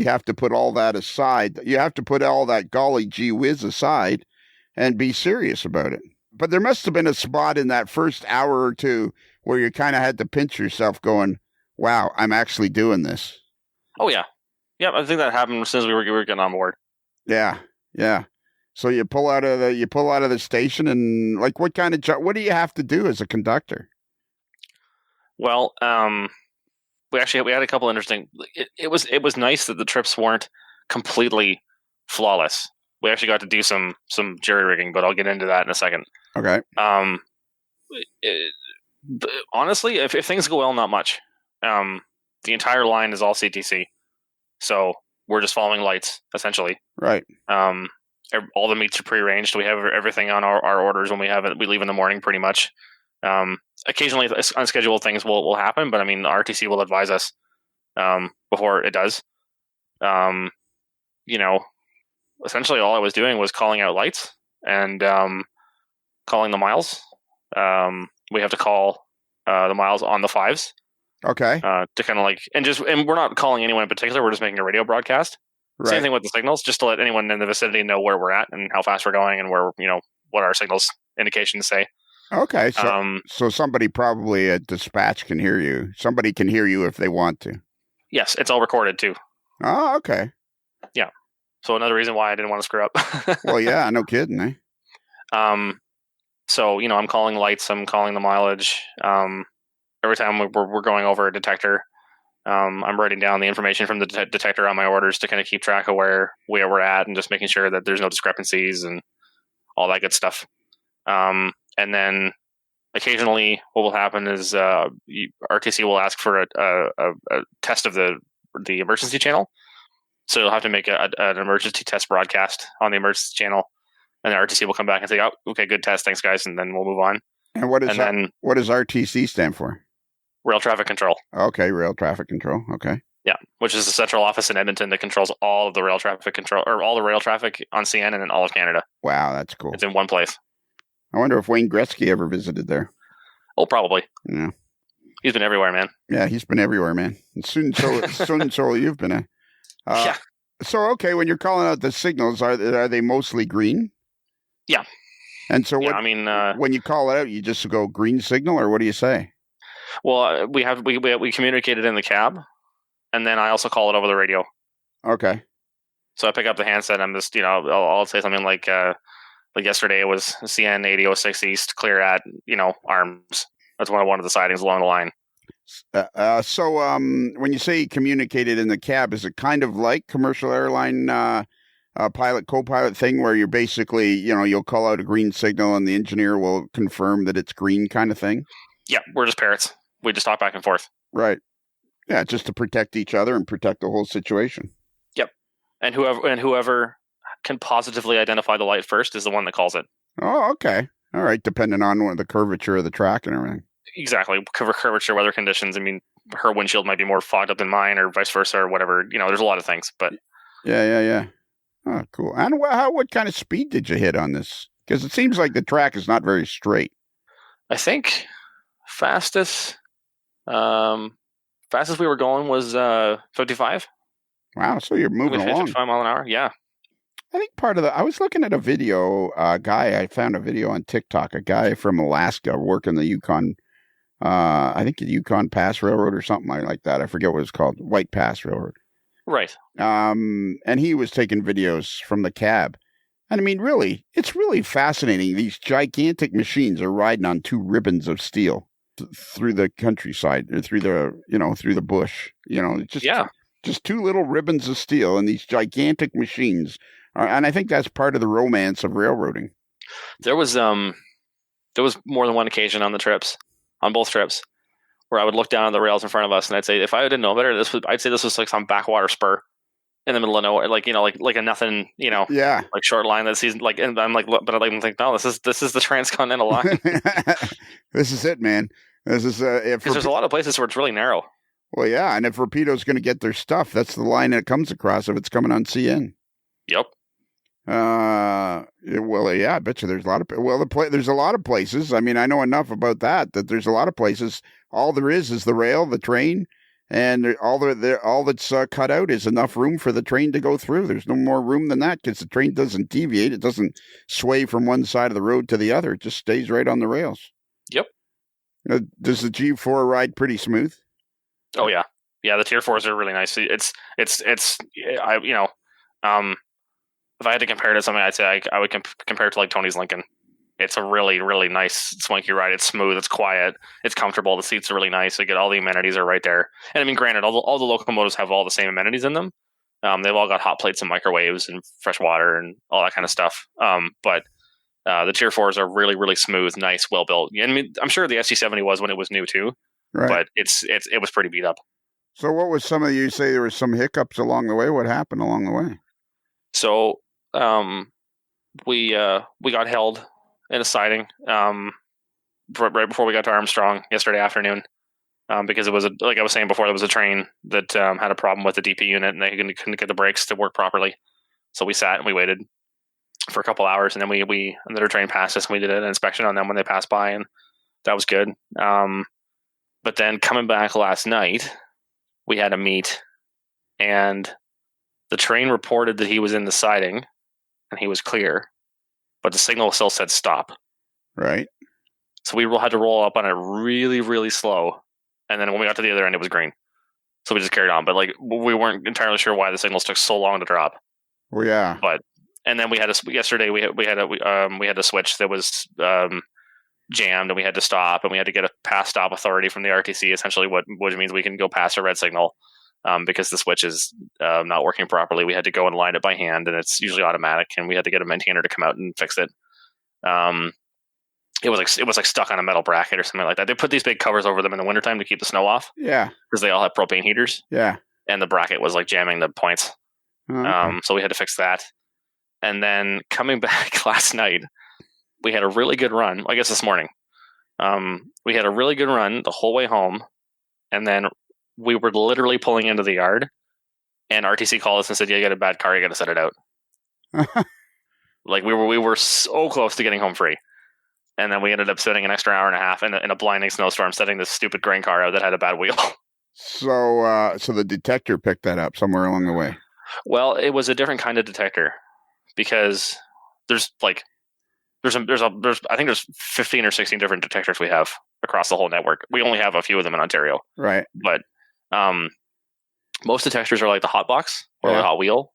have to put all that aside. You have to put all that golly gee whiz aside, and be serious about it. But there must have been a spot in that first hour or two where you kind of had to pinch yourself, going, "Wow, I'm actually doing this." Oh yeah. I think that happened as soon as we were getting on board. Yeah. So you pull out of the station, and like, what kind of job? What do you have to do as a conductor? Well, we had a couple interesting. It was nice that the trips weren't completely flawless. We actually got to do some jury rigging, but I'll get into that in a second. Okay. Honestly, if things go well, not much. The entire line is all CTC, so we're just following lights essentially. Right. All the meets are prearranged. We have everything on our orders when we have it. We leave in the morning, pretty much. Occasionally, unscheduled things will happen, but I mean, the RTC will advise us before it does. Essentially, all I was doing was calling out lights and calling the miles. We have to call the miles on the 5s. Okay. To kind of and we're not calling anyone in particular. We're just making a radio broadcast. Right. Same thing with the signals, just to let anyone in the vicinity know where we're at and how fast we're going and where, what our signals indications say. Okay. So somebody probably at dispatch can hear you. Somebody can hear you if they want to. Yes. It's all recorded too. Oh, okay. Yeah. So another reason why I didn't want to screw up. Well, yeah, no kidding, eh? So, I'm calling lights, I'm calling the mileage. Every time we're going over a detector, I'm writing down the information from the detector on my orders to kind of keep track of where we're at and just making sure that there's no discrepancies and all that good stuff. And then occasionally what will happen is RTC will ask for a test of the emergency channel. So you'll have to make an emergency test broadcast on the emergency channel. And the RTC will come back and say, "Oh, okay, good test. Thanks, guys." And then we'll move on. And what does RTC stand for? Rail Traffic Control. Okay, Rail Traffic Control. Okay. Yeah, which is the central office in Edmonton that controls all of the rail traffic control, or all the rail traffic on CN and in all of Canada. Wow, that's cool. It's in one place. I wonder if Wayne Gretzky ever visited there. Oh, probably. Yeah. He's been everywhere, man. Yeah, he's been everywhere, man. And soon so you've been. Yeah. So, okay, when you're calling out the signals, are they mostly green? Yeah. And so when you call it out, you just go green signal, or what do you say? Well, we communicate it in the cab, and then I also call it over the radio. Okay. So I pick up the handset. I'm just, I'll say something like yesterday it was CN 8006 East, clear at, arms. That's one of the sidings along the line. So when you say communicated in the cab, is it kind of like commercial airline pilot co-pilot thing where you're basically, you'll call out a green signal and the engineer will confirm that it's green kind of thing? Yeah, we're just parrots. We just talk back and forth. Right. Yeah, just to protect each other and protect the whole situation. Yep. And whoever can positively identify the light first is the one that calls it. Oh, okay. All right, depending on the curvature of the track and everything. Exactly. Curvature, weather conditions. I mean, her windshield might be more fogged up than mine or vice versa or whatever. There's a lot of things, but... Yeah. Oh, cool. And what kind of speed did you hit on this? Because it seems like the track is not very straight. I think fastest we were going was 55. Wow, so you're moving along. 55 mile an hour, yeah. I think I was looking at a video, I found a video on TikTok, a guy from Alaska working the Yukon, I think the Yukon Pass Railroad or something like that. I forget what it's called, White Pass Railroad. Right. And he was taking videos from the cab. And I mean, really, it's really fascinating. These gigantic machines are riding on two ribbons of steel through the countryside, or through the bush. Just two little ribbons of steel and these gigantic machines. And I think that's part of the romance of railroading. There was more than one occasion on both trips, where I would look down at the rails in front of us and I'd say, if I didn't know better, I'd say this was like some backwater spur in the middle of nowhere, like a nothing, like short line that sees like, and I'm like, but I think, no, this is the transcontinental line. This is it, man. This is because there's a lot of places where it's really narrow. Well, yeah, and if Rapido's going to get their stuff, that's the line that it comes across if it's coming on CN. Yep. Well, yeah, I bet you there's a lot of there's a lot of places. I mean, I know enough about that there's a lot of places. All there is the rail, the train, and all that's cut out is enough room for the train to go through. There's no more room than that because the train doesn't deviate. It doesn't sway from one side of the road to the other. It just stays right on the rails. Yep. Does the G4 ride pretty smooth? Oh yeah, the Tier 4s are really nice. It's if I had to compare it to something, I'd say I would compare it to like Tony's Lincoln. It's a really, really nice, swanky ride. It's smooth. It's quiet. It's comfortable. The seats are really nice. You get all the amenities are right there. And I mean, granted, all the locomotives have all the same amenities in them. They've all got hot plates and microwaves and fresh water and all that kind of stuff. But the Tier 4s are really, really smooth, nice, well built. I mean, I'm sure the SG70 was when it was new too. Right. But it was pretty beat up. So what was you say there were some hiccups along the way? What happened along the way? So we got held in a siding right before we got to Armstrong yesterday afternoon because it was like I was saying before, there was a train that had a problem with the DP unit and they couldn't get the brakes to work properly. So we sat and we waited for a couple hours, and then another train passed us and we did an inspection on them when they passed by, and that was good. But then coming back last night, we had a meet, and the train reported that he was in the siding and he was clear, but the signal still said stop. Right. So we had to roll up on it really, really slow. And then when we got to the other end, it was green. So we just carried on. But we weren't entirely sure why the signals took so long to drop. Well, yeah. And then yesterday we had a switch that was jammed, and we had to stop, and we had to get a pass stop authority from the RTC, essentially which means we can go past a red signal. Because the switch is not working properly, we had to go and line it by hand, and it's usually automatic, and we had to get a maintainer to come out and fix it. It was like stuck on a metal bracket or something like that. They put these big covers over them in the wintertime to keep the snow off. Yeah, because they all have propane heaters. Yeah, and the bracket was like jamming the points. Okay. So we had to fix that. And then coming back last night, we had a really good run. I guess this morning, we had a really good run the whole way home, and then we were literally pulling into the yard, and RTC called us and said, "Yeah, you got a bad car. You got to set it out." Like we were so close to getting home free, and then we ended up spending an extra hour and a half in a blinding snowstorm setting this stupid grain car out that had a bad wheel. So the detector picked that up somewhere along the way. Well, it was a different kind of detector because I think there's 15 or 16 different detectors we have across the whole network. We only have a few of them in Ontario, right? But most detectors are like the hot box or the hot wheel,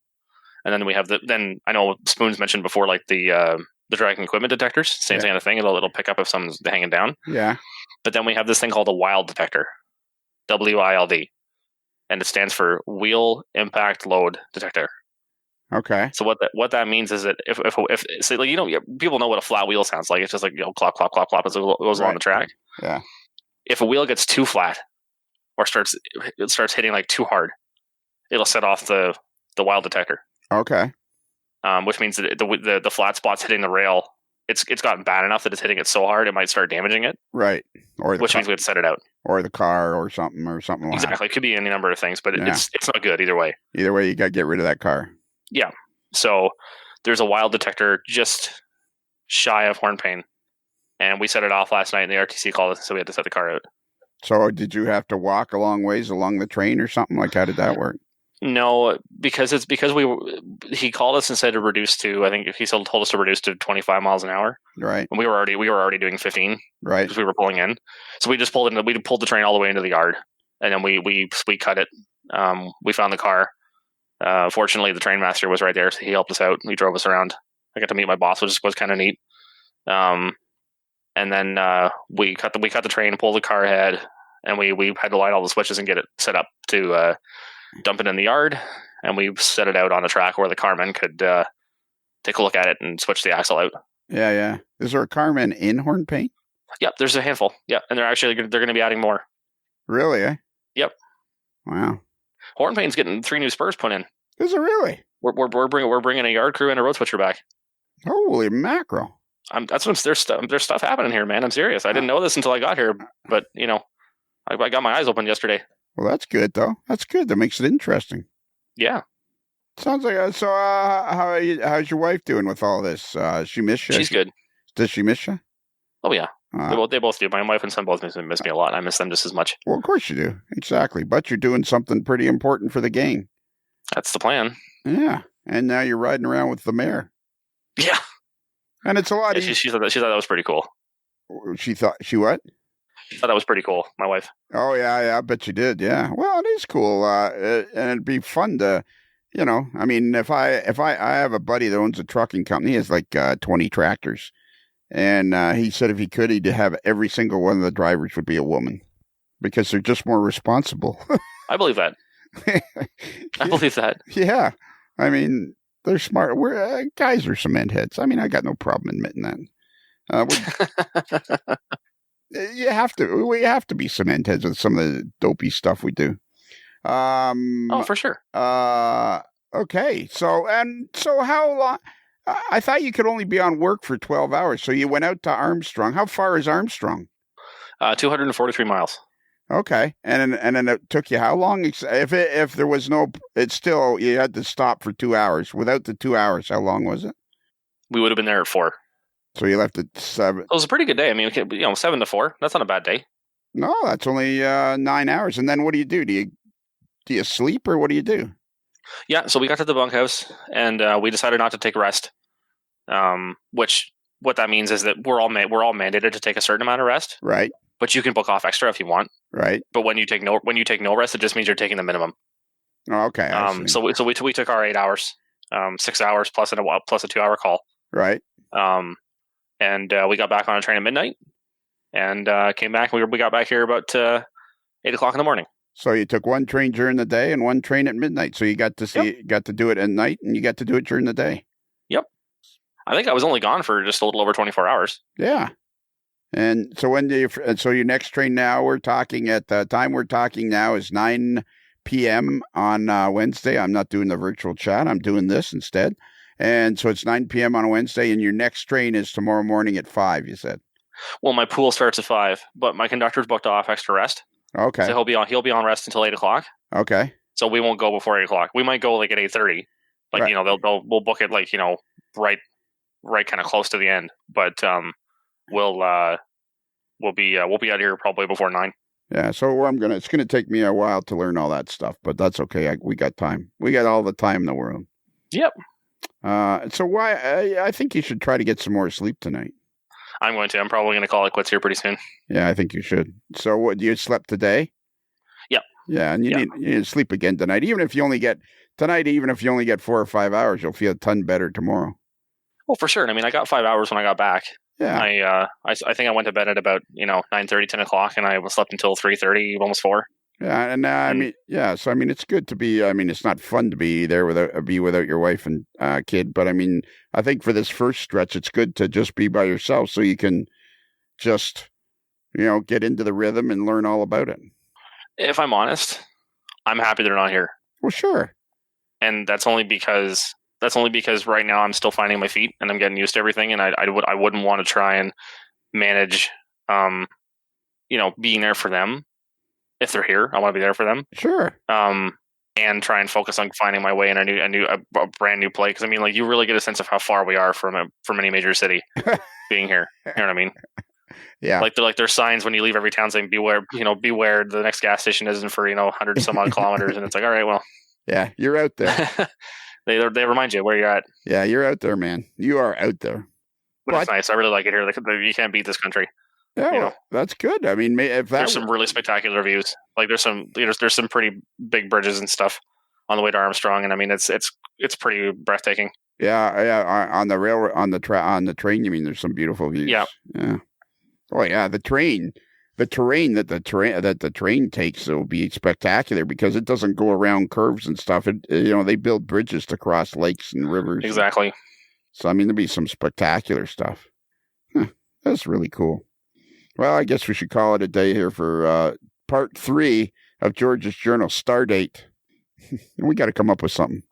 and then we have then I know Spoons mentioned before, like the dragging equipment detectors, same kind of thing. It'll pick up if someone's hanging down. Yeah. But then we have this thing called a WILD detector, WILD, and it stands for Wheel Impact Load Detector. Okay. So what that means is that if so like, people know what a flat wheel sounds like. It's just like clop clop clop clop as it goes along the track. Yeah. If a wheel gets too flat, or it starts hitting like too hard, it'll set off the wild detector. Okay. Which means that the flat spots hitting the rail, it's gotten bad enough that it's hitting it so hard it might start damaging it. Right. Or which means we have to set it out. Or the car or something like that. Exactly. It could be any number of things, but it's not good either way. Either way, you got to get rid of that car. Yeah. So there's a wild detector just shy of Hornpain, and we set it off last night, and the RTC called us, so we had to set the car out. So did you have to walk a long ways along the train or something? Like, how did that work? No, because he called us and said to reduce to, I think he told us to reduce to 25 miles an hour. Right. And we were already doing 15. Right. Because we were pulling in. So we just pulled the train all the way into the yard, and then we cut it. We found the car. Fortunately, the train master was right there, so he helped us out. He drove us around. I got to meet my boss, which was kind of neat. And then we cut the train, pulled the car ahead, and we had to light all the switches and get it set up to dump it in the yard. And we set it out on a track where the carman could take a look at it and switch the axle out. Yeah, yeah. Is there a carman in Hornpain? Yep, there's a handful. Yep, and they're going to be adding more. Really? Eh? Yep. Wow. Hornpain's getting 3 new spurs put in. Is it really? We're bringing a yard crew and a road switcher back. Holy mackerel! There's stuff happening here, man. I'm serious. I didn't know this until I got here, but I got my eyes open yesterday. Well, that's good though. That's good. That makes it interesting. Yeah. Sounds like so. How's your wife doing with all this? She miss you? She's good. Does she miss you? Oh yeah. They both do. My wife and son both miss me a lot. I miss them just as much. Well, of course you do. Exactly. But you're doing something pretty important for the gang. That's the plan. Yeah. And now you're riding around with the mayor. Yeah. And it's a lot easier. She thought that was pretty cool. She thought what? She thought that was pretty cool. My wife. Oh yeah, I bet you did. Yeah. Well, it is cool, and it'd be fun to, I mean, if I have a buddy that owns a trucking company, he has like 20 tractors, and he said if he could, he'd have every single one of the drivers would be a woman, because they're just more responsible. I believe that. I believe that. Yeah. I mean, they're smart. We're guys are cement heads. I mean, I got no problem admitting that. We have to be cement heads with some of the dopey stuff we do. For sure. Okay. So how long? I thought you could only be on work for 12 hours. So you went out to Armstrong. How far is Armstrong? 243 miles. Okay. And then it took you how long? If there was it's still, you had to stop for 2 hours. Without the 2 hours, how long was it? We would have been there at 4. So you left at 7. It was a pretty good day. I mean, 7 to 4. That's not a bad day. No, that's only 9 hours. And then what do you do? Do you sleep or what do you do? Yeah. So we got to the bunkhouse and we decided not to take a rest. Which what that means is that we're all mandated to take a certain amount of rest. Right. But you can book off extra if you want. Right. But when you take no rest, it just means you're taking the minimum. Okay. So we took our 8 hours, 6 hours plus a 2-hour call. Right. And we got back on a train at midnight, and came back. We got back here about 8 o'clock in the morning. So you took one train during the day and one train at midnight. So you got to do it at night, and you got to do it during the day. Yep. I think I was only gone for just a little over 24 hours. Yeah. And so your next train now, we're talking at the time we're talking now is 9 p.m. on Wednesday. I'm not doing the virtual chat. I'm doing this instead. And so it's 9 p.m. on a Wednesday, and your next train is tomorrow morning at 5, you said? Well, my pool starts at 5, but my conductor's booked off extra rest. Okay. So he'll be on rest until 8 o'clock. Okay. So we won't go before 8 o'clock. We might go like at 8:30. Like, right. We'll book it like, right kind of close to the end. But we'll be out of here probably before 9. Yeah, so it's gonna take me a while to learn all that stuff, but that's okay. We got time. We got all the time in the world. Yep. So I think you should try to get some more sleep tonight. I'm going to. I'm probably going to call it quits here pretty soon. Yeah, I think you should. So what, you slept today? Yep. Yeah, and you need to sleep again tonight. Even if you only get 4 or 5 hours, you'll feel a ton better tomorrow. Well, for sure. I mean, I got 5 hours when I got back. Yeah. I think I went to bed at about 9:30, 10 o'clock, and I slept until 3:30, almost 4. Yeah, and I mean, yeah. So I mean, it's good to be. I mean, it's not fun to be there without your wife and kid, but I mean, I think for this first stretch, it's good to just be by yourself, so you can just get into the rhythm and learn all about it. If I'm honest, I'm happy they're not here. Well, sure. And that's only because right now I'm still finding my feet and I'm getting used to everything, and I wouldn't want to try and manage being there for them. If they're here, I want to be there for them. Sure. And try and focus on finding my way in a brand new play, because I mean, like, you really get a sense of how far we are from any major city being here. You know what I mean? Yeah. Like there's signs when you leave every town saying beware the next gas station isn't for 100 some odd kilometers, and it's like, all right, well, yeah, you're out there. they remind you where you're at. Yeah, you're out there, man. You are out there. But it's nice. I really like it here. You can't beat this country. Yeah, well, that's good. I mean, if there's some really spectacular views. Like there's some pretty big bridges and stuff on the way to Armstrong, and I mean it's pretty breathtaking. Yeah. On the train. You mean there's some beautiful views? Yeah. Oh yeah, the terrain that the train takes will be spectacular because it doesn't go around curves and stuff. They build bridges to cross lakes and rivers. Exactly. So I mean, there'll be some spectacular stuff. That's really cool. Well, I guess we should call it a day here for part 3 of George's Journal. Stardate. We got to come up with something.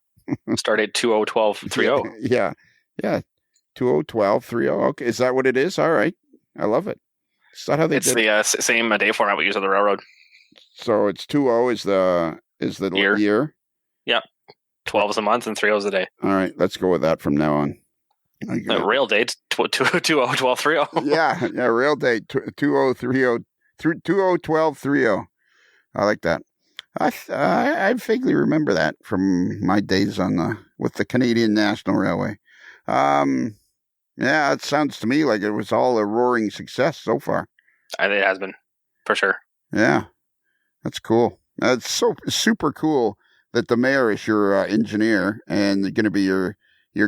Stardate 2012-30. Yeah. 2012-30. Okay, is that what it is? All right, I love it. Is that how they did it? It's the same day format we use on the railroad. So it's 20 is the year. Yep. 12 is a month and 30 is a day. All right, let's go with that from now on. Rail date 2012-30. Yeah, rail date 2030 through 2012-30. I like that. I vaguely remember that from my days with the Canadian National Railway. Yeah, it sounds to me like it was all a roaring success so far. It has been, for sure. Yeah, that's cool. That's so super cool that the mayor is your engineer and going to be your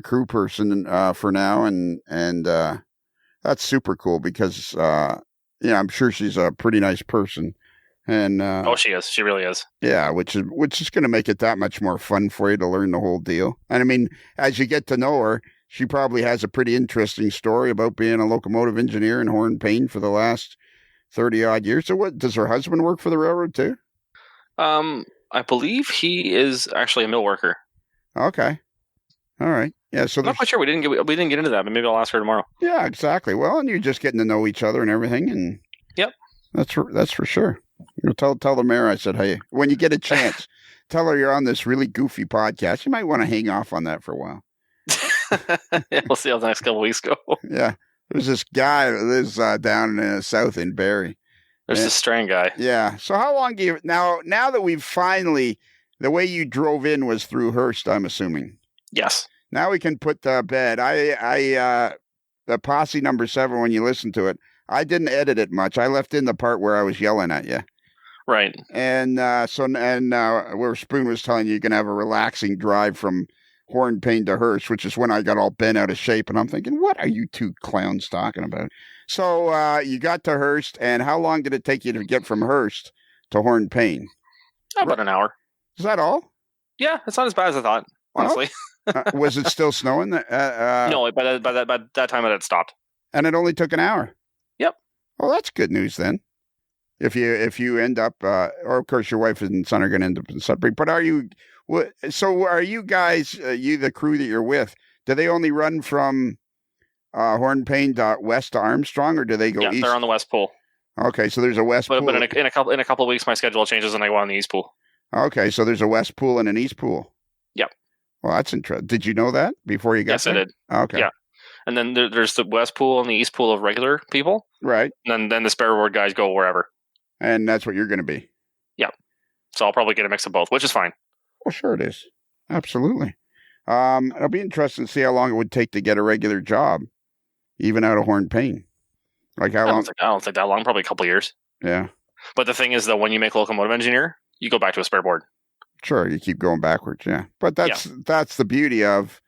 crew person for now, and that's super cool because I'm sure she's a pretty nice person. And she is. She really is. Yeah, which is going to make it that much more fun for you to learn the whole deal. And I mean, as you get to know her, she probably has a pretty interesting story about being a locomotive engineer in Hornpain for the last 30 odd years. So, what does her husband work for the railroad too? I believe he is actually a mill worker. Okay. All right. Yeah. So I'm not quite sure. We didn't get into that, but maybe I'll ask her tomorrow. Yeah. Exactly. Well, and you're just getting to know each other and everything, and yep, that's for sure. Tell the mayor I said, hey, when you get a chance, tell her you're on this really goofy podcast. You might want to hang off on that for a while. Yeah, we'll see how the next couple weeks go. Yeah. There's this guy that lives down in south in Barrie. There's this Strand guy. Yeah. So how long do you now that we've finally, the way you drove in was through Hearst, I'm assuming. Yes. Now we can put to bed. The posse number 7, when you listen to it, I didn't edit it much. I left in the part where I was yelling at you. Right. And where Spoon was telling you can have a relaxing drive from Hornpain to Hearst, which is when I got all bent out of shape. And I'm thinking, what are you two clowns talking about? So you got to Hearst, and how long did it take you to get from Hearst to Hornpain? About an hour. Is that all? Yeah, it's not as bad as I thought, honestly. Was it still snowing? No, by that time it had stopped. And it only took an hour? Yep. Well, that's good news then. If you end up, or of course your wife and son are going to end up in Sudbury, but are you guys, the crew that you're with, do they only run from Hornpain west to Armstrong, or do they go east? Yeah, they're on the West Pool. Okay, so there's a West Pool. But in a couple of weeks, my schedule changes and I go on the East Pool. Okay, so there's a West Pool and an East Pool. Yep. Well, that's interesting. Did you know that before you got there? Yes, I did. Okay. Yeah. And then there's the West Pool and the East Pool of regular people. Right. And then the spare board guys go wherever. And that's what you're going to be. Yeah. So I'll probably get a mix of both, which is fine. Well, sure it is. Absolutely. It'll be interesting to see how long it would take to get a regular job, even out of Hornpain. Like how long? I don't think that long. Probably a couple of years. Yeah. But the thing is, though, when you make locomotive engineer, you go back to a spare board. Sure, you keep going backwards. Yeah, but that's the beauty of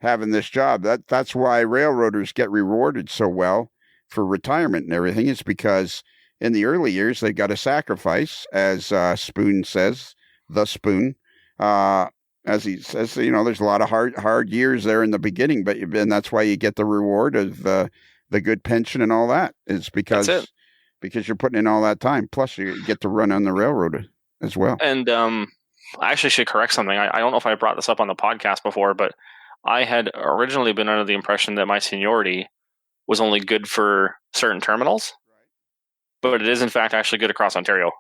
having this job. That's why railroaders get rewarded so well for retirement and everything. Is because in the early years they got to sacrifice, as Spoon says, the Spoon. As he says, there's a lot of hard years there in the beginning, and that's why you get the reward of the good pension and all that. Is because because you're putting in all that time. Plus, you get to run on the railroad as well. And I actually should correct something. I don't know if I brought this up on the podcast before, but I had originally been under the impression that my seniority was only good for certain terminals, but it is in fact actually good across Ontario.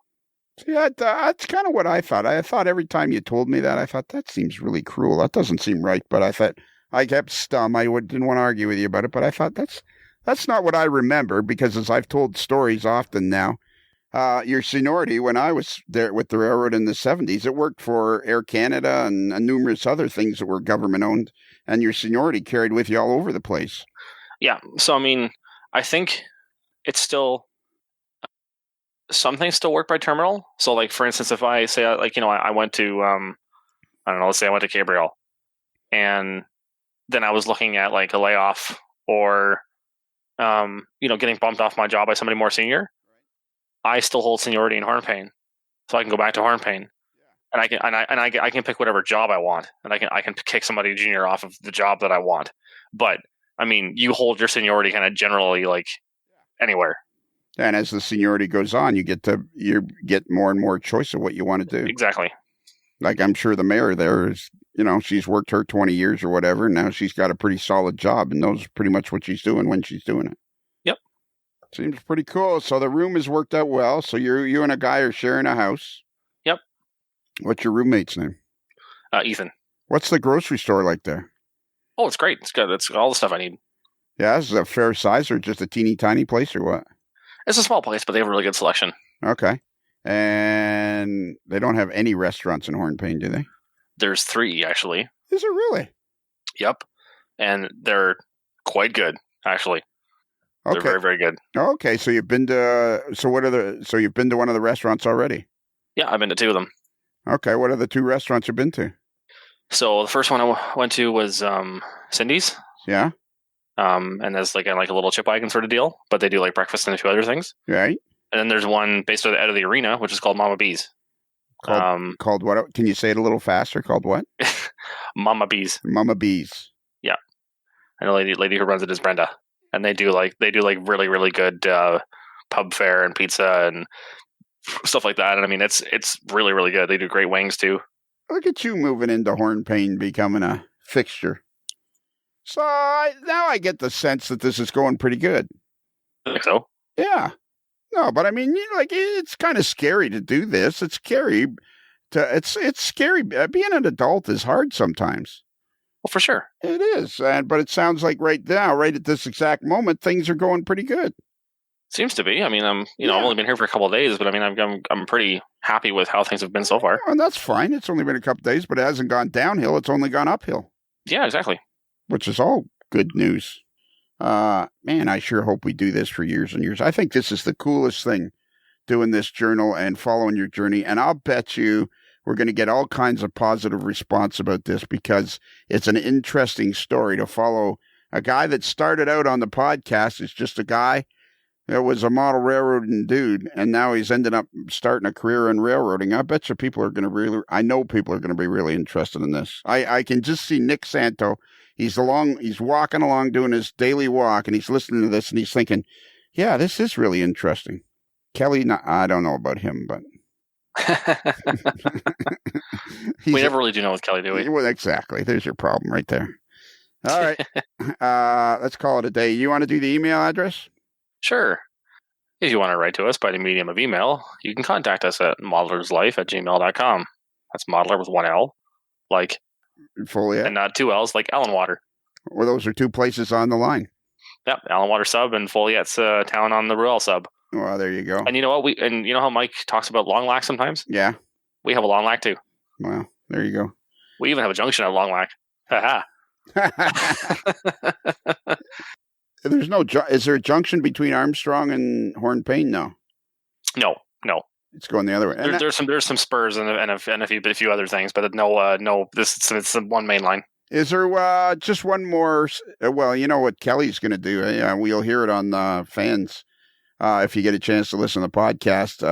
Yeah, that's kind of what I thought. I thought every time you told me that, I thought that seems really cruel. That doesn't seem right. But I thought I kept stum. I didn't want to argue with you about it. But I thought that's not what I remember, because as I've told stories often now, your seniority, when I was there with the railroad in the 70s, it worked for Air Canada and numerous other things that were government owned, and your seniority carried with you all over the place. Yeah. So, I mean, I think it's still, some things still work by terminal. So, like, for instance, if I say, like, you know, I went to, I don't know, let's say I went to Gabriel, and then I was looking at, like, a layoff or, you know, getting bumped off my job by somebody more senior, I still hold seniority in Hornpain, so I can go back to Hornpain, and I can pick whatever job I want, and I can kick somebody junior off of the job that I want. But I mean, you hold your seniority kind of generally like anywhere. And as the seniority goes on, you get more and more choice of what you want to do. Exactly. Like, I'm sure the mayor there is, you know, she's worked her 20 years or whatever, and now she's got a pretty solid job and knows pretty much what she's doing when she's doing it. Yep. Seems pretty cool. So the room has worked out well. So you and a guy are sharing a house. Yep. What's your roommate's name? Ethan. What's the grocery store like there? Oh, it's great. It's good. It's all the stuff I need. Yeah, this is a fair size, or just a teeny tiny place, or what? It's a small place, but they have a really good selection. Okay. And they don't have any restaurants in Hornpain, do they? There's 3, actually. Is it really? Yep. And they're quite good, actually. Okay. They're very, very good. Okay, so you've been to you've been to one of the restaurants already? Yeah, I've been to 2 of them. Okay, what are the 2 restaurants you've been to? So the first one I went to was Cindy's. Yeah. And that's like a little chip wagon sort of deal, but they do like breakfast and a few other things. Right. And then there's one based out of the arena, which is called Mama Bees. Called what? Can you say it a little faster? Called what? Mama Bees. Mama Bees. Yeah. And the lady who runs it is Brenda. And they do like really, really good pub fare and pizza and stuff like that. And I mean, it's really, really good. They do great wings too. Look at you moving into Hornpain, becoming a fixture. So now I get the sense that this is going pretty good. I think so. Yeah. No, but I mean, it's kind of scary to do this. It's scary. It's scary. Being an adult is hard sometimes. Well, for sure. It is. But it sounds like right now, right at this exact moment, things are going pretty good. Seems to be. I mean, I've only been here for a couple of days, but I mean, I'm pretty happy with how things have been so far. And that's fine. It's only been a couple of days, but it hasn't gone downhill. It's only gone uphill. Yeah, exactly. Which is all good news. Man, I sure hope we do this for years and years. I think this is the coolest thing, doing this journal and following your journey. And I'll bet you we're going to get all kinds of positive response about this, because it's an interesting story to follow. A guy that started out on the podcast is just a guy that was a model railroading dude, and now he's ended up starting a career in railroading. I bet you I know people are going to be really interested in this. I can just see Nick Santo. He's walking along doing his daily walk, and he's listening to this, and he's thinking, yeah, this is really interesting. Kelly, I don't know about him, but we never really do know with Kelly, do we? Well, exactly. There's your problem right there. All right. Let's call it a day. You want to do the email address? Sure. If you want to write to us by the medium of email, you can contact us at modellerslife@gmail.com. That's modeler with 1 L, like Foley, and not 2 L's, like Allen Water. Well, those are 2 places on the line. Yep, Allen Water sub and Foleyet's town on the Ruel sub. Well, there you go. And you know what? You know how Mike talks about Long Lac sometimes? Yeah. We have a Long Lac too. Well, there you go. We even have a junction at Long Lac. Ha Is there a junction between Armstrong and Hornpain? No. No. It's going the other way. There's some spurs and a few other things, but no. It's one main line. Is there just one more? Well, you know what Kelly's going to do. We'll hear it on the fans if you get a chance to listen to the podcast.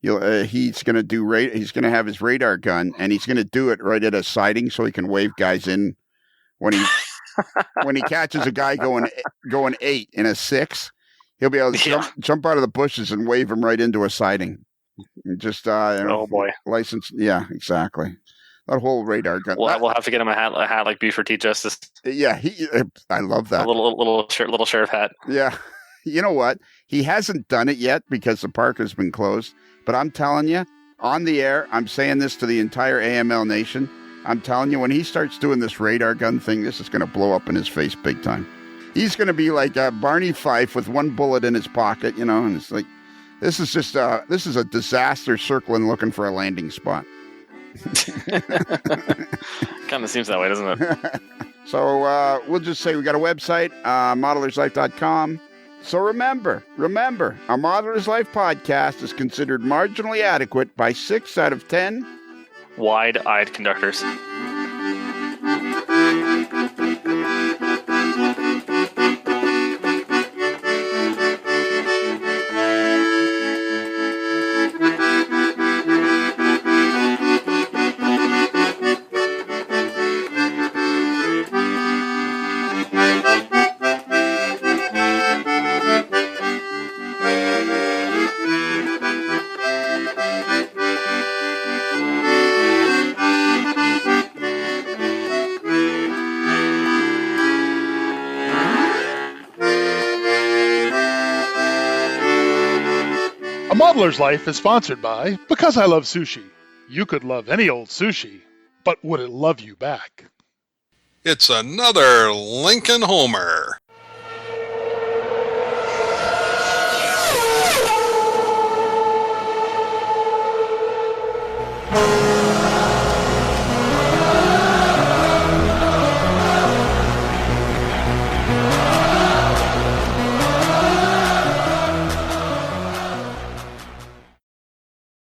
He's going to he's going to have his radar gun, and he's going to do it right at a siding so he can wave guys in when he when he catches a guy going 8 in a 6. He'll be able to jump out of the bushes and wave him right into a siding. Just oh boy, license. Yeah, exactly. That whole radar gun. We'll have to get him a hat like Buford T. Justice. Yeah, I love that. A little sheriff hat. Yeah. You know what? He hasn't done it yet because the park has been closed. But I'm telling you, on the air, I'm saying this to the entire AML nation. I'm telling you, when he starts doing this radar gun thing, this is going to blow up in his face big time. He's going to be like Barney Fife with one bullet in his pocket, and it's like, this is a disaster circling looking for a landing spot. Kind of seems that way, doesn't it? So we'll just say we got a website, modelerslife.com. So remember, a Modeler's Life podcast is considered marginally adequate by 6 out of 10 wide-eyed conductors. Modeler's Life is sponsored by Because I Love Sushi. You could love any old sushi, but would it love you back? It's another Lincoln Homer.